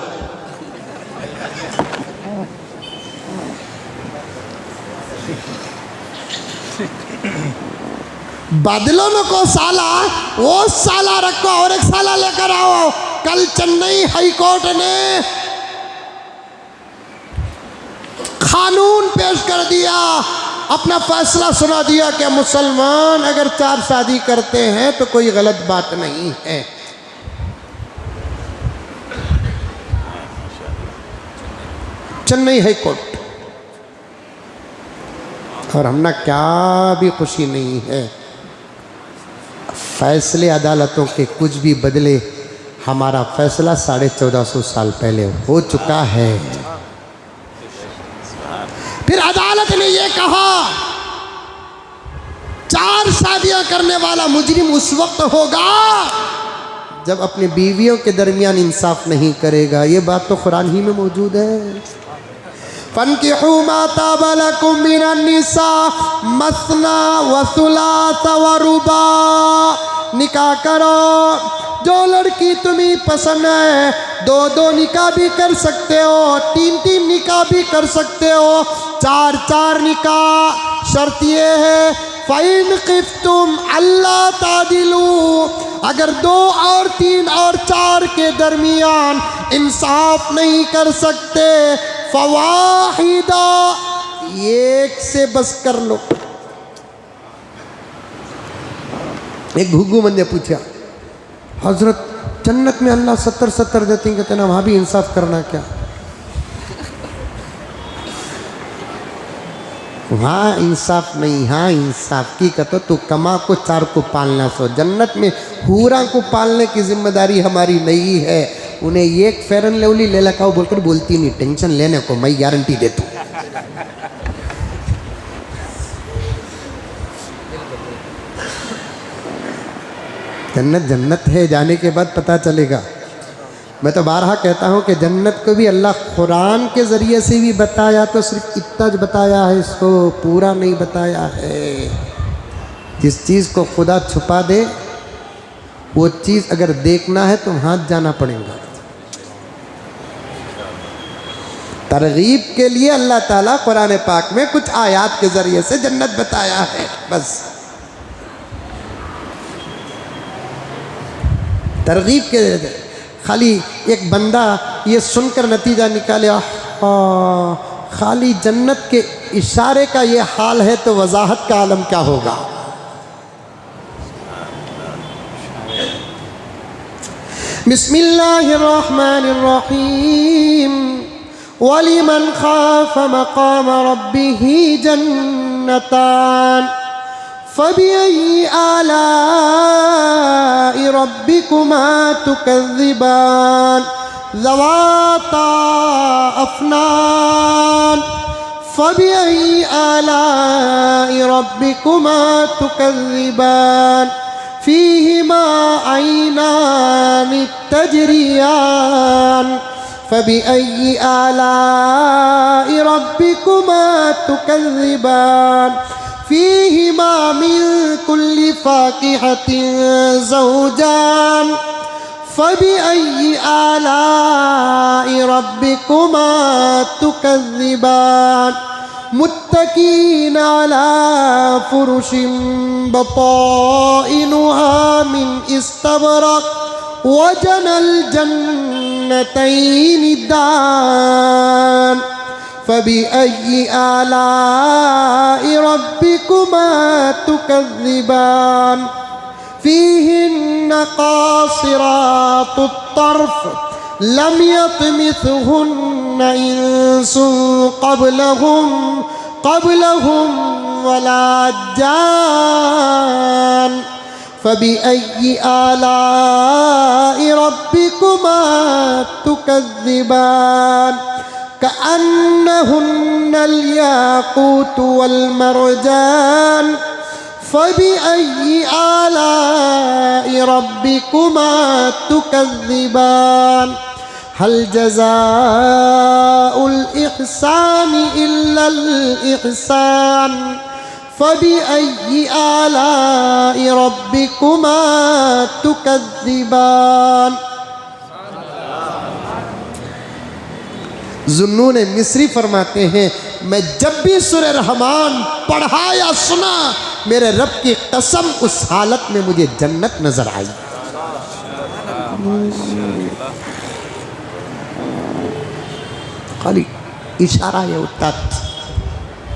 बदलो न को साला, वो साला रखो और एक साला लेकर आओ। कल चेन्नई हाई कोर्ट ने कानून पेश कर दिया, अपना फैसला सुना दिया कि मुसलमान अगर 4 शादी करते हैं तो कोई गलत बात नहीं है। Chennai high court. और हमने क्या भी खुशी नहीं है, फैसले अदालतों के कुछ भी बदले, हमारा फैसला 1450 साल पहले हो चुका है। फिर अदालत ने यह कहा 4 शादियां करने वाला मुजरिम उस वक्त होगा जब अपनी बीवियों के दरमियान इंसाफ नहीं करेगा। ये बात तो कुरान ही में मौजूद है। फन्किहू मा ताबा लकुम मिनन निसा मसना व सुलास व रुबा, निकाह करो जो लड़की तुम्हें पसंद है, 2-2 निकाह भी कर सकते हो, 3-3 निकाह भी कर सकते हो, 4-4 निकाह। शर्त ये है फ़इन ख़िफ़्तुम अल्ला तादिलू, अगर 2 और 3 और 4 के दरमियान इंसाफ नहीं कर सकते, फ़वाहिदा, एक से बस कर लो। एक घुग्गू बंदे ने पूछा, हजरत जन्नत में अल्लाह 70-70 देते हैं, कहते ना वहाँ भी इंसाफ करना क्या? वहाँ इंसाफ नहीं, हाँ इंसाफ की कहते तू कमा को 4 को पालना सो। जन्नत में हूरा को पालने की जिम्मेदारी हमारी नहीं है, उन्हें एक फेरन लवली ले लकाओ बोलकर बोलती नहीं, टेंशन लेने को मैं गारंटी देता हूँ। जन्नत जन्नत है, जाने के बाद पता चलेगा। मैं तो बारहा कहता हूँ कि जन्नत को भी अल्लाह कुरान के ज़रिए से भी बताया तो सिर्फ इतना ज बताया है, इसको पूरा नहीं बताया है। जिस चीज़ को खुदा छुपा दे वो चीज़ अगर देखना है तो हाथ जाना पड़ेगा। तरगीब के लिए अल्लाह ताला कुरान पाक में कुछ आयात के ज़रिए से जन्नत बताया है, बस तरगीब के। खाली एक बंदा ये सुनकर नतीजा निकाले खाली जन्नत के इशारे का ये हाल है तो वजाहत का आलम क्या होगा। बिस्मिल्लाहिर्रहमानिर्रहीम, वलिमन खाफ मकाम रब्बिही जन्नतान फबिअय्यि आलाइ रब्बिकुमा तुकज़्ज़िबान ज़वाता अफ़नान फबिअय्यि आलाइ रब्बिकुमा तुकज़्ज़िबान फ़ीहिमा ऐनानि तजरियान फबिअय्यि आलाइ रब्बिकुमा तुकज़्ज़िबान फ़ीहिमा मिन कुल्लि फ़ाकिहतिन ज़ौजान फ़बिअय्यि आलाइ रब्बिकुमा तुकज़्ज़िबान मुत्तकीन अला फुरुशिन बताइनुहा मिन इस्तबरक वजनल जन्नतैनि दान फबिअय्यि आलाइ रब्बिकुमा तुकज़्ज़िबान फ़ीहिन्न क़ासिरातुत तर्फ़ लम यतमिथहुन्न इंसुन क़ब्लहुम वला जान फ़बिअय्यि आलाइ रब्बिकुमा तुकज़्ज़िबान कअन्नहुन्नल याक़ूतु वल मरजान फ़बिअय्यि आलाइ रब्बिकुमा तुकज़्ज़िबान हल जज़ाउल इहसानि इल्लल इहसान फ़बिअय्यि आलाइ रब्बिकुमा तुकज़्ज़िबान। ज़ुन्नून मिस्री फरमाते हैं, मैं जब भी सूरह रहमान पढ़ा या सुना, मेरे रब की कसम उस हालत में मुझे जन्नत नजर आई। खाली इशारा है उतना,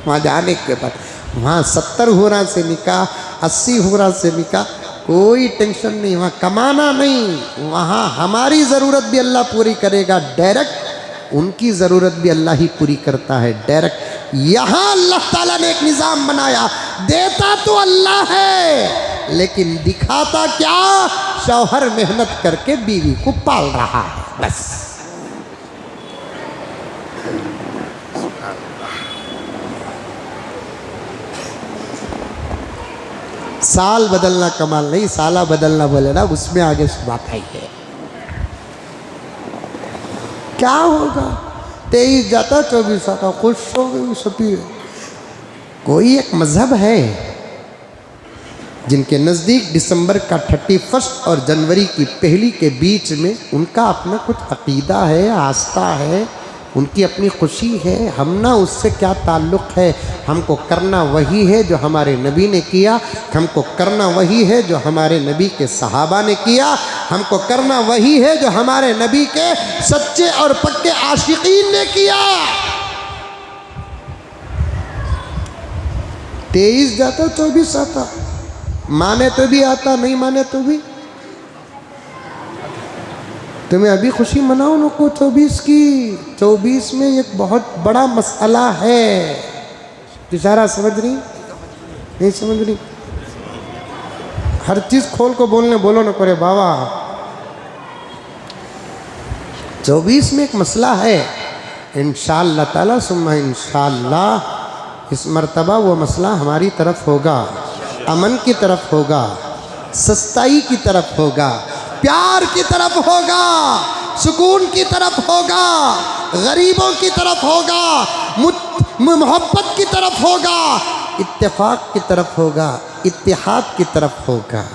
वहाँ जाने के बाद वहाँ 70 हुरा से निकाह, 80 हुरा से निकाह, कोई टेंशन नहीं, वहाँ कमाना नहीं, वहाँ हमारी ज़रूरत भी अल्लाह पूरी करेगा डायरेक्ट, उनकी ज़रूरत भी अल्लाह ही पूरी करता है डायरेक्ट। यहाँ अल्लाह ताला ने एक निज़ाम बनाया, देता तो अल्लाह है लेकिन दिखाता क्या, शौहर मेहनत करके बीवी को पाल रहा है बस। साल बदलना कमाल नहीं, साला बदलना बोले ना, उसमें आगे बात आई है। क्या होगा, 23 जाता 24 आता, खुश हो गई सभी। कोई एक मजहब है जिनके नज़दीक दिसंबर का 31 और जनवरी की पहली के बीच में उनका अपना कुछ अकीदा है, आस्था है, उनकी अपनी खुशी है। हम ना उससे क्या ताल्लुक़ है, हमको करना वही है जो हमारे नबी ने किया, हमको करना वही है जो हमारे नबी के सहाबा ने किया, हमको करना वही है जो हमारे नबी के सच्चे और पक्के आशिकीन ने किया। 23 जाता 24 आता, माने तो भी आता, नहीं माने तो भी। तुम्हें अभी खुशी मनाओ नको 24 की, 24 में एक बहुत बड़ा मसला है। इशारा समझ रही, नहीं समझ रही? हर चीज़ खोल को बोलने बोलो न करे बाबा। 24 में एक मसला है, इंशाअल्लाह ताला सुम्मा इंशाअल्लाह इस मर्तबा वो मसला हमारी तरफ होगा, अमन की तरफ होगा, सस्ताई की तरफ होगा, प्यार की तरफ होगा, सुकून की तरफ होगा, गरीबों की तरफ होगा, मोहब्बत की तरफ होगा, इत्तेफाक की तरफ होगा, इत्तेहाद की तरफ होगा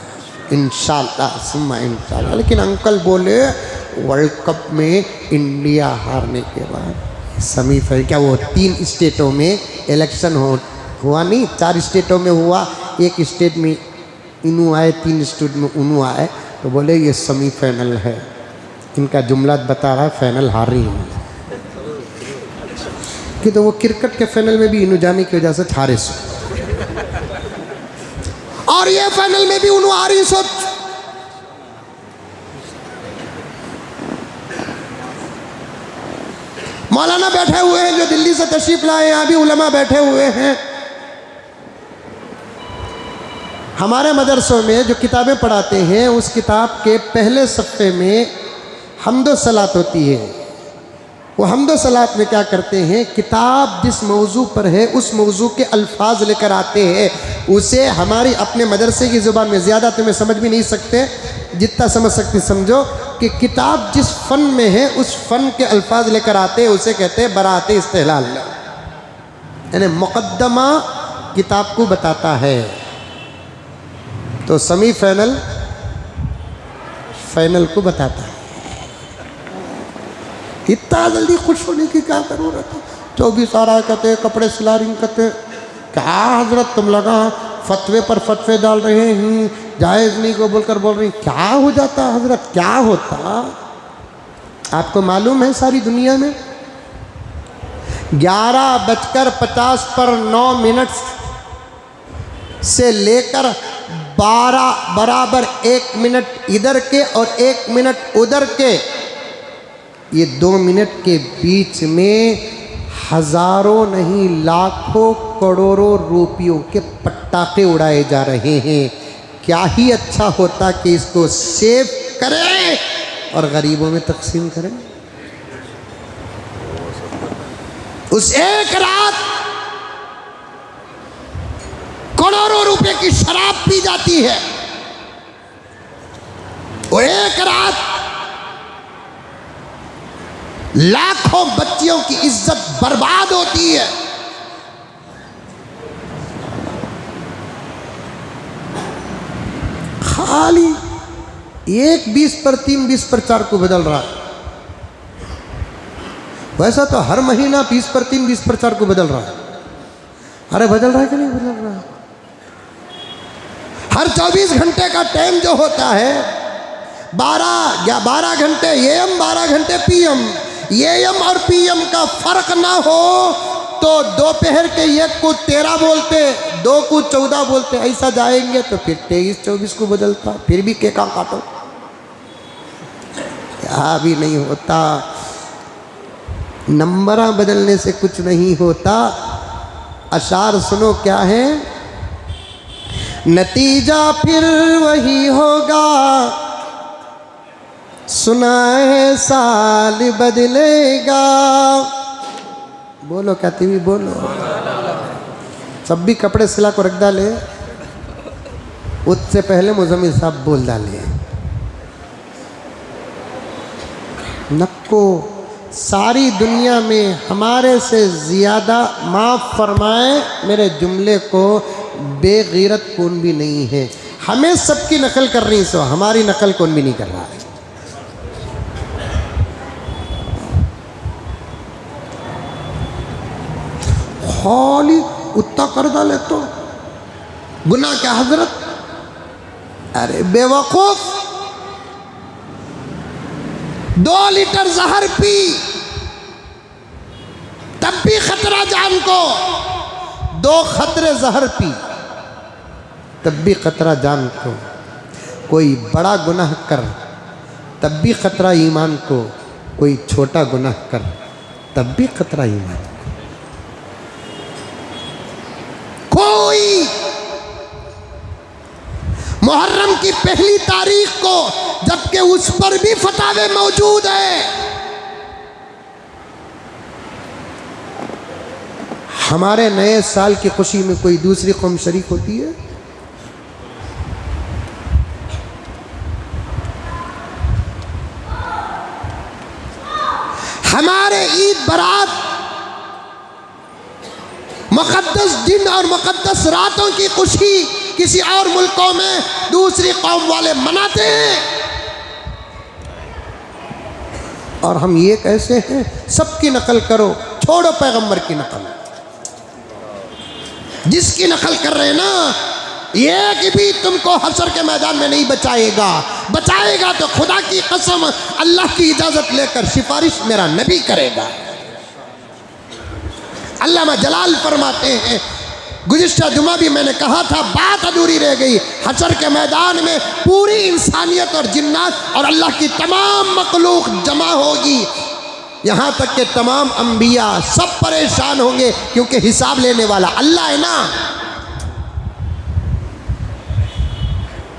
इंशाअल्लाह सुम्मा इंशाअल्लाह। लेकिन अंकल बोले वर्ल्ड कप में इंडिया हारने के बाद सेमीफाइनल, क्या वो 3 स्टेटों में इलेक्शन हुआ नहीं, 4 स्टेटों में हुआ, एक स्टेट में इनू आए, 3 स्टेट में उनू आए, तो बोले ये सेमीफाइनल है। इनका जुमला बता रहा है फाइनल हार रही है कि तो वो क्रिकेट के फाइनल में भी इनू जाने की वजह से हारे सो, और ये फाइनल में भी उनू आ रही सो। मौलाना बैठे हुए हैं जो दिल्ली से तशरीफ लाए, यहाँ भी उलमा बैठे हुए हैं। हमारे मदरसों में जो किताबें पढ़ाते हैं उस किताब के पहले सफ़े में हम्दो सलात होती है। वो हम्दो सलात में क्या करते हैं, किताब जिस मौजू पर है उस मौजू के अल्फाज लेकर आते हैं, उसे हमारी अपने मदरसे की ज़ुबान में, ज़्यादा तुम्हें समझ भी नहीं सकते, जितना समझ सकते समझो कि किताब जिस फ़न में है उस फ़न के अल्फाज लेकर आते हैं, उसे कहते हैं बरात इस्तेहलाल, यानी मुक़द्दमा किताब को बताता है। तो सेमीफाइनल फाइनल को बताता है। इतना जल्दी खुश होने की क्या ज़रूरत है? 24 आ रहा है, कहते कपड़े सिला रही, कहते क्या हजरत तुम लगा फतवे पर फतवे डाल रहे हैं, जायज़ नहीं को बोलकर बोल रही। क्या हो जाता हजरत, क्या होता आपको मालूम है? सारी दुनिया में 11:50 पर 9 से लेकर 12 बराबर 1 मिनट इधर के और 1 मिनट उधर के, ये 2 मिनट के बीच में हजारों नहीं लाखों करोड़ों रुपयों के पटाखे उड़ाए जा रहे हैं। क्या ही अच्छा होता कि इसको सेव करें और गरीबों में तकसीम करें। उस एक रात करोड़ों रुपए की शराब पी जाती है, वो एक रात लाखों बच्चियों की इज्जत बर्बाद होती है। खाली एक 20 पर 3, 20 पर 4 को बदल रहा है। वैसा तो हर महीना 20 पर 3, 20 पर 4 को बदल रहा है। अरे बदल रहा है कि नहीं बदल रहा है? हर 24 घंटे का टाइम जो होता है 12 घंटे एएम 12 घंटे पीएम, एएम और पीएम का फर्क ना हो तो दोपहर के 1 को 13 बोलते, 2 को 14 बोलते, ऐसा जाएंगे तो फिर 23-24 को बदलता, फिर भी केका काटो, क्या भी नहीं होता। नंबर बदलने से कुछ नहीं होता। अशार सुनो क्या है, नतीजा फिर वही होगा, सुना है साल बदलेगा। बोलो कहती भी बोलो, सब भी कपड़े सिला को रख डाले, उससे पहले मुजम्मिल साहब बोल डाले नक्को सारी दुनिया में हमारे से ज़्यादा माफ़ फरमाए मेरे जुमले को बेगैरत कौन भी नहीं है। हमें सबकी नकल कर रही सो, हमारी नकल कौन भी नहीं कर रहा है। खाली उतना कर डाले तो गुनाह क्या हजरत? अरे बेवकूफ, 2 लीटर जहर पी तब भी खतरा जान को, 2 खतरे जहर पी तब भी खतरा जान को। कोई बड़ा गुनाह कर तब भी खतरा ईमान को, कोई छोटा गुनाह कर तब भी खतरा ईमान को। कोई मुहर्रम की पहली तारीख को, जबकि उस पर भी फतावे मौजूद है, हमारे नए साल की खुशी में कोई दूसरी कौम शरीक होती है? हमारे ईद बारात मुक़द्दस दिन और मुक़द्दस रातों की खुशी किसी और मुल्कों में दूसरी कौम वाले मनाते हैं, और हम ये कैसे हैं सबकी नकल करो, छोड़ो पैगंबर की नकल। जिसकी नकल कर रहे हैं ना, एक भी तुमको हशर के मैदान में नहीं बचाएगा। बचाएगा तो खुदा की कसम अल्लाह की इजाज़त लेकर सिफारिश मेरा नबी करेगा। अल्लामा जलाल फरमाते हैं, गुज़िश्ता जुमा भी मैंने कहा था, बात अधूरी रह गई। हशर के मैदान में पूरी इंसानियत और जिन्नात और अल्लाह की तमाम मखलूक जमा होगी, यहाँ तक कि तमाम अंबिया सब परेशान होंगे, क्योंकि हिसाब लेने वाला अल्लाह है ना।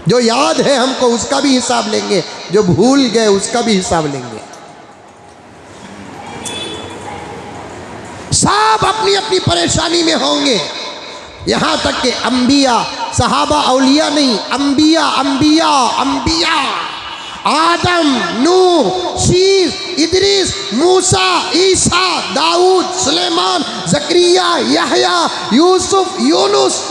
जो याद है हमको उसका भी हिसाब लेंगे, जो भूल गए उसका भी हिसाब लेंगे। सब अपनी अपनी परेशानी में होंगे, यहाँ तक कि अंबिया, सहाबा औलिया नहीं, अंबिया अंबिया अंबिया, आदम, नूह, शीस, इदरीस, मूसा, ईसा, दाऊद, सुलेमान, जकरिया, यहया, यूसुफ, यूनुस,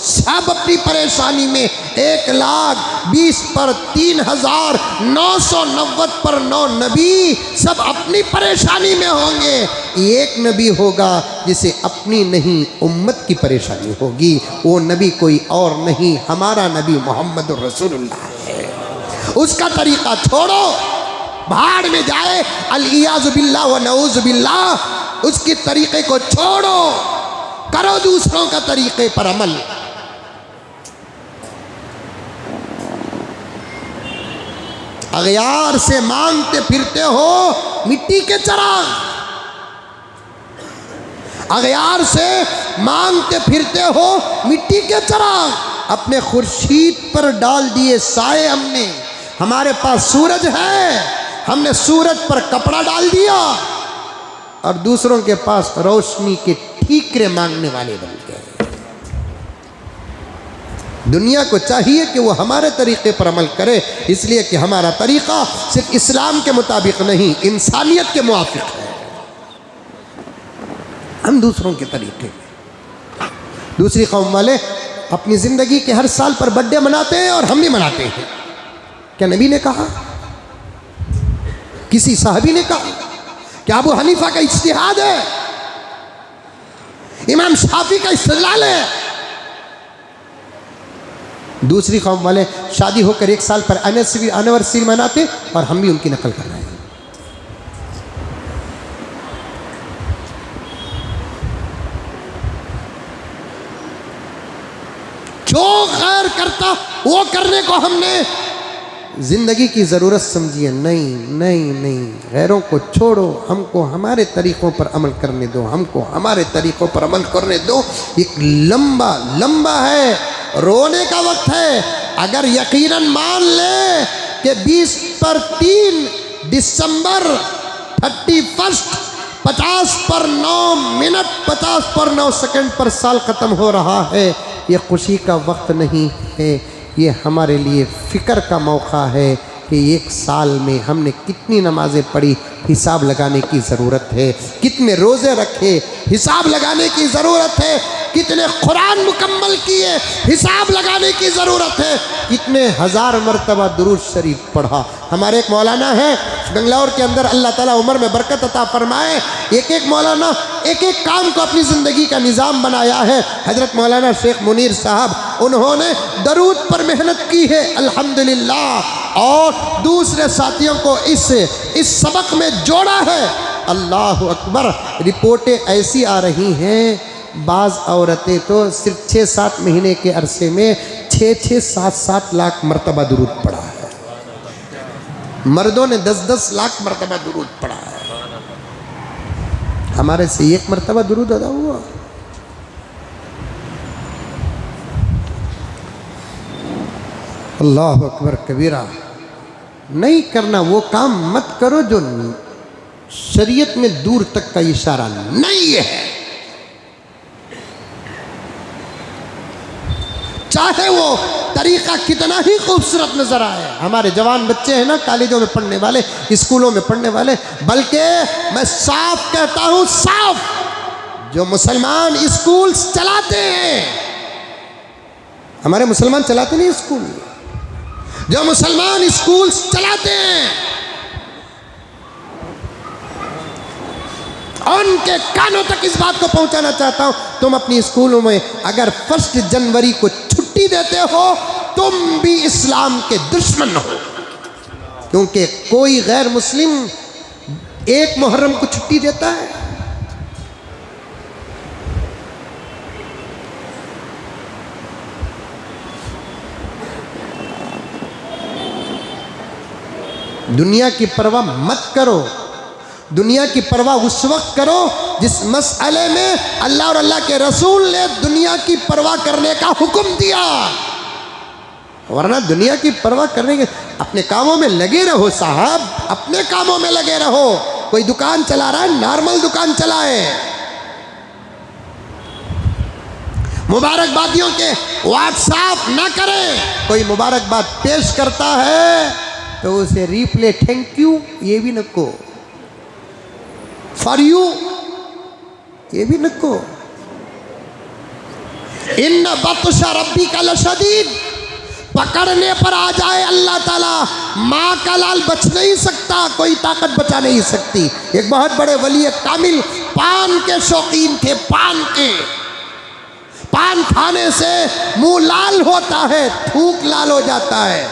सब अपनी परेशानी में 1,20,000 पर 3,990 पर 9 नबी सब अपनी परेशानी में होंगे। एक नबी होगा जिसे अपनी नहीं उम्मत की परेशानी होगी। वो नबी कोई और नहीं, हमारा नबी मोहम्मद रसूलुल्लाह है। उसका तरीका छोड़ो, भाड़ में जाए, अल-इयाज़ु बिल्लाह व नऊज़ु बिल्लाह। उसके तरीके को छोड़ो, करो दूसरों का तरीके पर अमल। अगयार से मांगते फिरते हो मिट्टी के चिराग, अगयार से मांगते फिरते हो मिट्टी के चिराग। अपने खुर्शीद पर डाल दिए साए हमने। हमारे पास सूरज है, हमने सूरज पर कपड़ा डाल दिया और दूसरों के पास रोशनी के ठीकरे मांगने वाले बन गए। दुनिया को चाहिए कि वो हमारे तरीके पर अमल करे, इसलिए कि हमारा तरीका सिर्फ इस्लाम के मुताबिक नहीं, इंसानियत के मुआफिक है। हम दूसरों के तरीके, दूसरी कौम वाले अपनी ज़िंदगी के हर साल पर बर्थडे मनाते हैं और हम भी मनाते हैं। क्या नबी ने कहा? किसी साहबी ने कहा? क्या अबू हनीफा का इज्तिहाद है? इमाम शाफी का इस्तिदलाल है? दूसरी कौम वाले शादी होकर 1 साल पर एनिवर्सरी मनाते और हम भी उनकी नकल कर रहे हैं। जो गैर करता वो करने को हमने जिंदगी की ज़रूरत समझिए। नहीं नहीं नहीं, गैरों को छोड़ो, हमको हमारे तरीक़ों पर अमल करने दो, हमको हमारे तरीक़ों पर अमल करने दो। एक लंबा है, रोने का वक्त है। अगर यकीनन मान ले कि 20 पर 3 दिसंबर 31 50 पर 9 मिनट 50 पर 9 सेकंड पर साल ख़त्म हो रहा है, ये खुशी का वक्त नहीं है, ये हमारे लिए फ़िक्र का मौका है कि 1 साल में हमने कितनी नमाज़ें पढ़ी, हिसाब लगाने की ज़रूरत है। कितने रोज़े रखे, हिसाब लगाने की ज़रूरत है। कितने कुरान मुकम्मल किए, हिसाब लगाने की ज़रूरत है। कितने हज़ार मरतबा दुरूद शरीफ पढ़ा। हमारे एक मौलाना है बंगलौर के अंदर, अल्लाह ताला उम्र में बरकत अता फरमाए। एक मौलाना एक काम को अपनी ज़िंदगी का निज़ाम बनाया है। हज़रत मौलाना शेख मुनीर साहब, उन्होंने दरूद पर मेहनत की है अल्हम्दुलिल्लाह, और दूसरे साथियों को इस सबक में जोड़ा है। अल्लाह अकबर। रिपोर्टें ऐसी आ रही हैं, बाज़ औरतें तो सिर्फ 6-7 महीने के अरसे में 6-6, 7-7 लाख मरतबा दुरूद पढ़ा है। मर्दों ने 10-10 लाख मरतबा दुरूद पढ़ा है। हमारे से 1 मरतबा दुरूद अदा हुआ। अल्लाह अकबर कबीरा। नहीं करना, वो काम मत करो जो शरीयत में दूर तक का इशारा नहीं है। चाहे वो तरीका कितना ही खूबसूरत नजर आए। हमारे जवान बच्चे हैं ना, कॉलेजों में पढ़ने वाले, स्कूलों में पढ़ने वाले, बल्कि मैं साफ कहता हूं, साफ, जो मुसलमान स्कूल चलाते हैं, हमारे मुसलमान चलाते नहीं स्कूल, जो मुसलमान स्कूल चलाते हैं, उनके कानों तक इस बात को पहुंचाना चाहता हूं, तुम अपनी स्कूलों में अगर 1 जनवरी को छुट्टी देते हो, तुम भी इस्लाम के दुश्मन हो। क्योंकि कोई गैर मुस्लिम 1 मुहर्रम को छुट्टी देता है? दुनिया की परवाह मत करो। दुनिया की परवाह उस वक्त करो जिस मसले में अल्लाह और अल्लाह के रसूल ने दुनिया की परवाह करने का हुक्म दिया। वरना दुनिया की परवाह करने के, अपने कामों में लगे रहो साहब, अपने कामों में लगे रहो। कोई दुकान चला रहा है, नॉर्मल दुकान चलाए। मुबारकबादियों के व्हाट्सएप ना करें। कोई मुबारकबाद पेश करता है तो उसे रिप्ले थैंक यू ये भी नको, फॉर यू ये भी नको। इन्न बत्शा रब्बिका लशदीद, पकड़ने पर आ जाए अल्लाह ताला, माँ का लाल बच नहीं सकता, कोई ताकत बचा नहीं सकती। एक बहुत बड़े वली कामिल पान के शौकीन थे, पान के, पान खाने से मुंह लाल होता है, थूक लाल हो जाता है।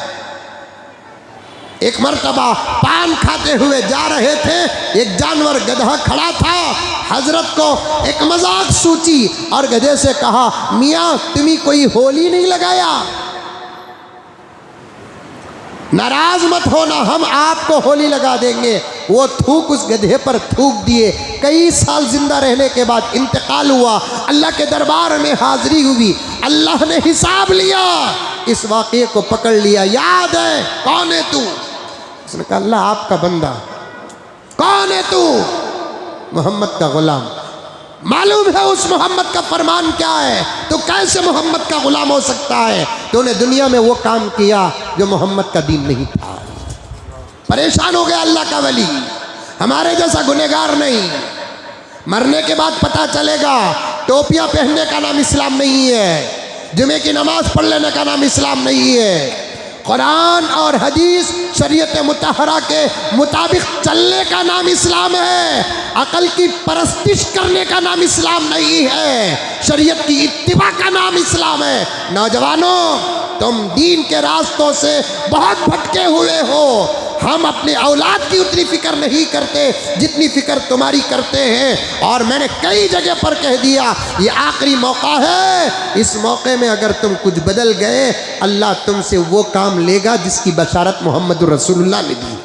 एक मर्तबा पान खाते हुए जा रहे थे, एक जानवर गधा खड़ा था, हजरत को एक मजाक सूझी और गधे से कहा, मियाँ तुम्हें कोई होली नहीं लगाया, नाराज मत होना, हम आपको होली लगा देंगे। वो थूक उस गधे पर थूक दिए। कई साल जिंदा रहने के बाद इंतकाल हुआ, अल्लाह के दरबार में हाजिरी हुई, अल्लाह ने हिसाब लिया, इस वाक़े को पकड़ लिया। याद है कौन है तू? उसने कहा अल्लाह आपका बंदा। कौन है तू? मोहम्मद का गुलाम। मालूम है उस मोहम्मद का फरमान क्या है, तो कैसे मोहम्मद का गुलाम हो सकता है? तूने दुनिया में वो काम किया जो मोहम्मद का दीन नहीं था। परेशान हो गया अल्लाह का वली, हमारे जैसा गुनहगार नहीं। मरने के बाद पता चलेगा टोपियां पहनने का नाम इस्लाम नहीं है, जुमे की नमाज पढ़ लेने का नाम इस्लाम नहीं है, कुरान और हदीस शरीयत मुतहरा के मुताबिक चलने का नाम इस्लाम है, अकल की परस्तिश करने का नाम इस्लाम नहीं है, शरीयत की इत्तिबा का नाम इस्लाम है। नौजवानों, तुम दीन के रास्तों से बहुत भटके हुए हो। हम अपने औलाद की उतनी फिक्र नहीं करते जितनी फिक्र तुम्हारी करते हैं। और मैंने कई जगह पर कह दिया, ये आखिरी मौका है, इस मौके में अगर तुम कुछ बदल गए, अल्लाह तुमसे वो काम लेगा जिसकी बशारत मोहम्मद रसूलुल्लाह ने दी।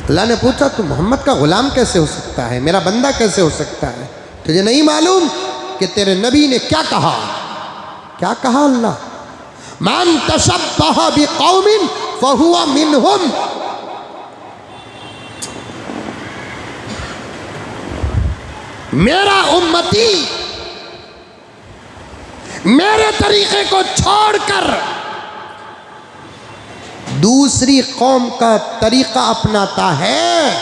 अल्लाह ने पूछा तू मोहम्मद का गुलाम कैसे हो सकता है, मेरा बंदा कैसे हो सकता है? तुझे नहीं मालूम कि तेरे नबी ने क्या कहा? क्या कहा अल्लाह? मन तशब्बह बिकौमिन फहुवा मिनहुम। मेरा उम्मती मेरे तरीके को छोड़कर दूसरी कौम का तरीका अपनाता है,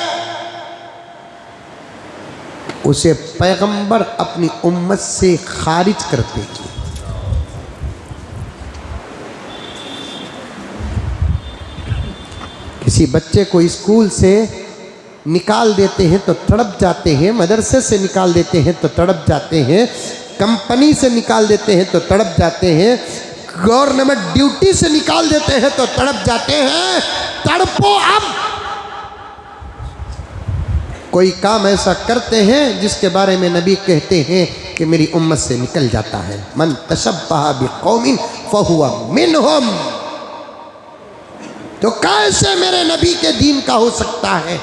उसे पैगंबर अपनी उम्मत से खारिज कर देगी। किसी बच्चे को स्कूल से निकाल देते हैं तो तड़प जाते हैं, मदरसे से निकाल देते हैं तो तड़प जाते हैं, कंपनी से निकाल देते हैं तो तड़प जाते हैं, गवर्नमेंट ड्यूटी से निकाल देते हैं तो तड़प जाते हैं। तड़पो अब। कोई काम ऐसा करते हैं जिसके बारे में नबी कहते हैं कि मेरी उम्मत से निकल जाता है। मन तशब्बह बिकौमिन फहुवा मिनहुम। तो कैसे मेरे नबी के दीन का हो सकता है?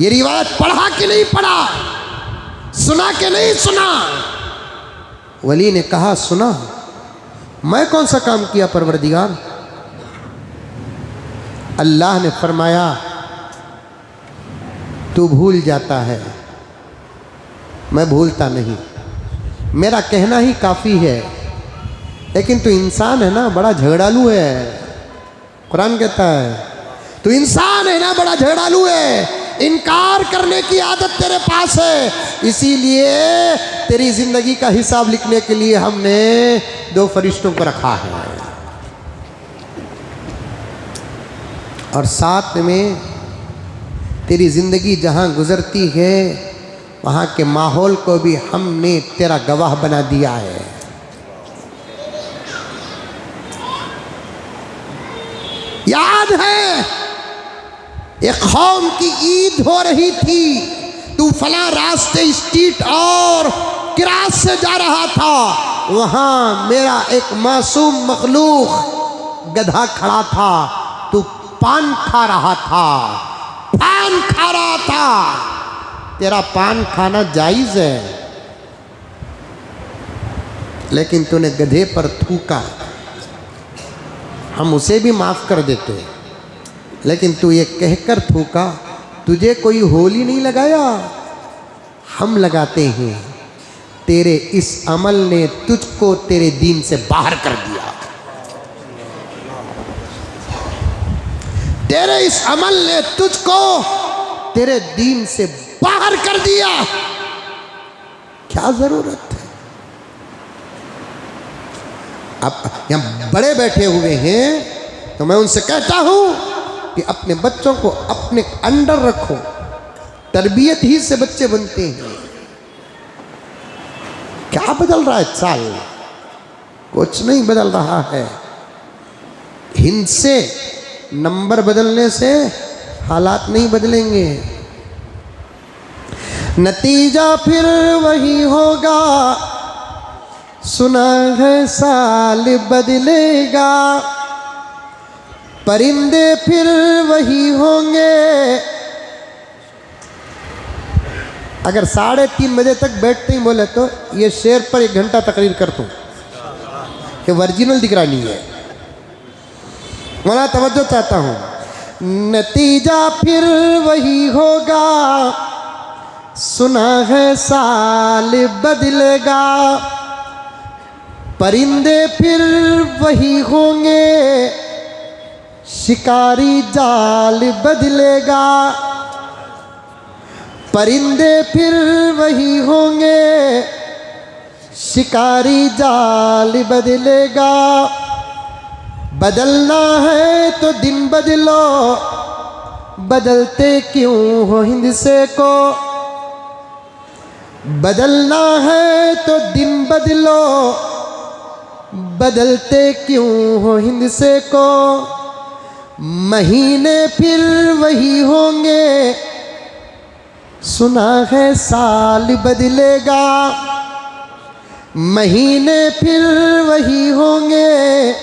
ये रिवायत पढ़ा कि नहीं पढ़ा, सुना कि नहीं सुना? वली ने कहा सुना। मैं कौन सा काम किया परवरदिगार? अल्लाह ने फरमाया तू भूल जाता है, मैं भूलता नहीं, मेरा कहना ही काफ़ी है। लेकिन तू इंसान है ना, बड़ा झगड़ालू है। कुरान कहता है तू इंसान है ना, बड़ा झगड़ालू है, इनकार करने की आदत तेरे पास है, इसीलिए तेरी जिंदगी का हिसाब लिखने के लिए हमने 2 फरिश्तों को रखा है। और साथ में तेरी जिंदगी जहाँ गुजरती है वहाँ के माहौल को भी हमने तेरा गवाह बना दिया है। याद है एक कौम की ईद हो रही थी, तू फला रास्ते स्ट्रीट और क्रास से जा रहा था, वहाँ मेरा एक मासूम मखलूक गधा खड़ा था, तू पान खा रहा था, पान खा रहा था। तेरा पान खाना जायज़ है, लेकिन तूने गधे पर थूका, हम उसे भी माफ़ कर देते, लेकिन तू ये कहकर थूका तुझे कोई होली नहीं लगाया, हम लगाते हैं। तेरे इस अमल ने तुझको तेरे दीन से बाहर कर दिया, तेरे इस अमल ने तुझको तेरे दीन से बाहर कर दिया, क्या जरूरत है? अब यहां बड़े बैठे हुए हैं तो मैं उनसे कहता हूं कि अपने बच्चों को अपने अंडर रखो, तरबियत ही से बच्चे बनते हैं। क्या बदल रहा है चाल? कुछ नहीं बदल रहा है। हिंद से नंबर बदलने से हालात नहीं बदलेंगे, नतीजा फिर वही होगा। सुना है साल बदलेगा, परिंदे फिर वही होंगे। अगर 3:30 बजे तक बैठते ही बोले तो ये शेर पर 1 घंटा तकरीर कर दूं, ये ओरिजिनल दिख रहा नहीं है। मैं तवज्जो चाहता हूं। नतीजा फिर वही होगा, सुना है साल बदलेगा, परिंदे फिर वही होंगे, शिकारी जाल बदलेगा। परिंदे फिर वही होंगे, शिकारी जाल बदलेगा। बदलना है तो दिन बदलो, बदलते क्यों हो हिंदसे को। बदलना है तो दिन बदलो, बदलते क्यों हो हिंदसे को। महीने फिर वही होंगे, सुना है साल बदलेगा। महीने फिर वही होंगे,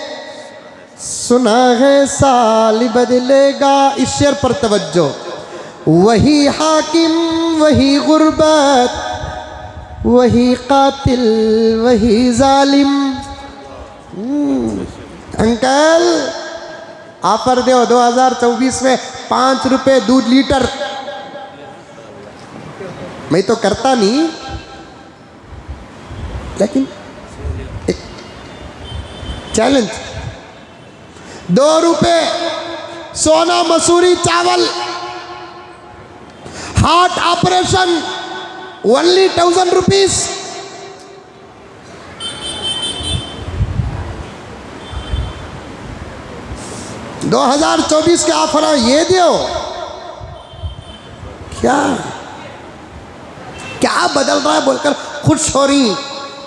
सुना है साल बदलेगा। इस शेर पर तवज्जो। वही हाकिम वही गुर्बत, वही कातिल वही जालिम। अंकल ऑफर दो 2024 में 5 रुपए दूध लीटर। मैं तो करता नहीं, लेकिन एक चैलेंज, 2 रुपए सोना मसूरी चावल, हार्ट ऑपरेशन ओनली 1000 रुपीज। दो 2024 के ऑफर ये दो। क्या क्या बदल रहा है बोलकर खुश हो रही।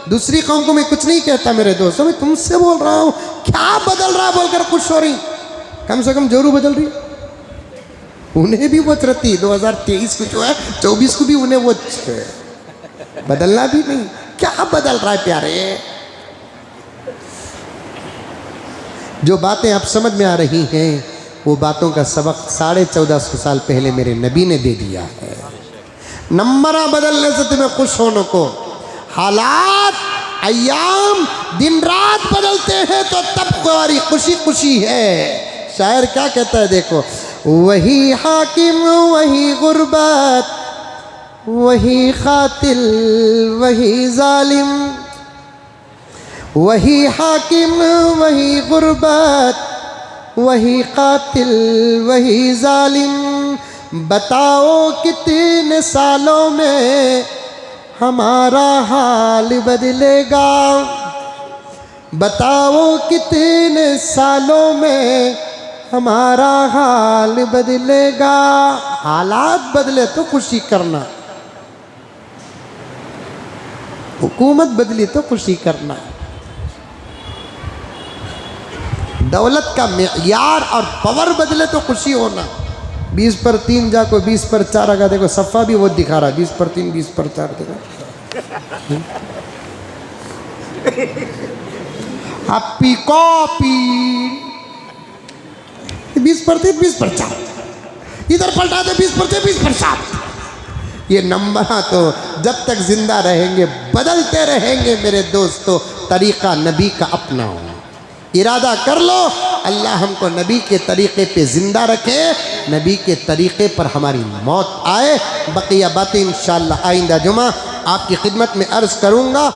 दूसरी कौम को मैं कुछ नहीं कहता मेरे दोस्तों, मैं तुमसे बोल रहा हूं क्या बदल रहा है बोलकर खुश हो रही। कम से कम जोरू बदल रही, उन्हें भी वो रहती। 2023 को जो है 24 को भी उन्हें वो बदलना भी नहीं। क्या बदल रहा है प्यारे? जो बातें आप समझ में आ रही हैं वो बातों का सबक 1450 साल पहले मेरे नबी ने दे दिया है। नंबरा बदलने से तुम्हें खुश होने को, हालात अय्याम दिन रात बदलते हैं तो तब तुम्हारी खुशी खुशी है। शायर क्या कहता है देखो, वही हाकिम वही गुर्बत, वही कातिल वही जालिम। वही हाकिम वही गुर्बत, वही कातिल वही जालिम। बताओ कितने सालों में हमारा हाल बदलेगा। बताओ कितने सालों में हमारा हाल बदलेगा। हालात बदले तो खुशी करना, हुकूमत बदली तो खुशी करना। दौलत का मेयार और पावर बदले तो खुशी होना। 20 पर 3 जाको 20 पर 4 आगा। देखो सफ़ा भी वो दिखा रहा, 20 पर 3 20 पर 4 देखो। हैप्पी कॉपी 20 पर 3 20 पर 4, इधर पलटा दे 20 पर 3 20 पर 4। ये नंबर तो जब तक जिंदा रहेंगे बदलते रहेंगे मेरे दोस्तों। तरीका नबी का अपनाओ, इरादा कर लो अल्लाह हमको नबी के तरीक़े पे ज़िंदा रखे, नबी के तरीक़े पर हमारी मौत आए। बकिया बातें इंशाअल्लाह आइंदा जुमा आपकी खिदमत में अर्ज़ करूँगा।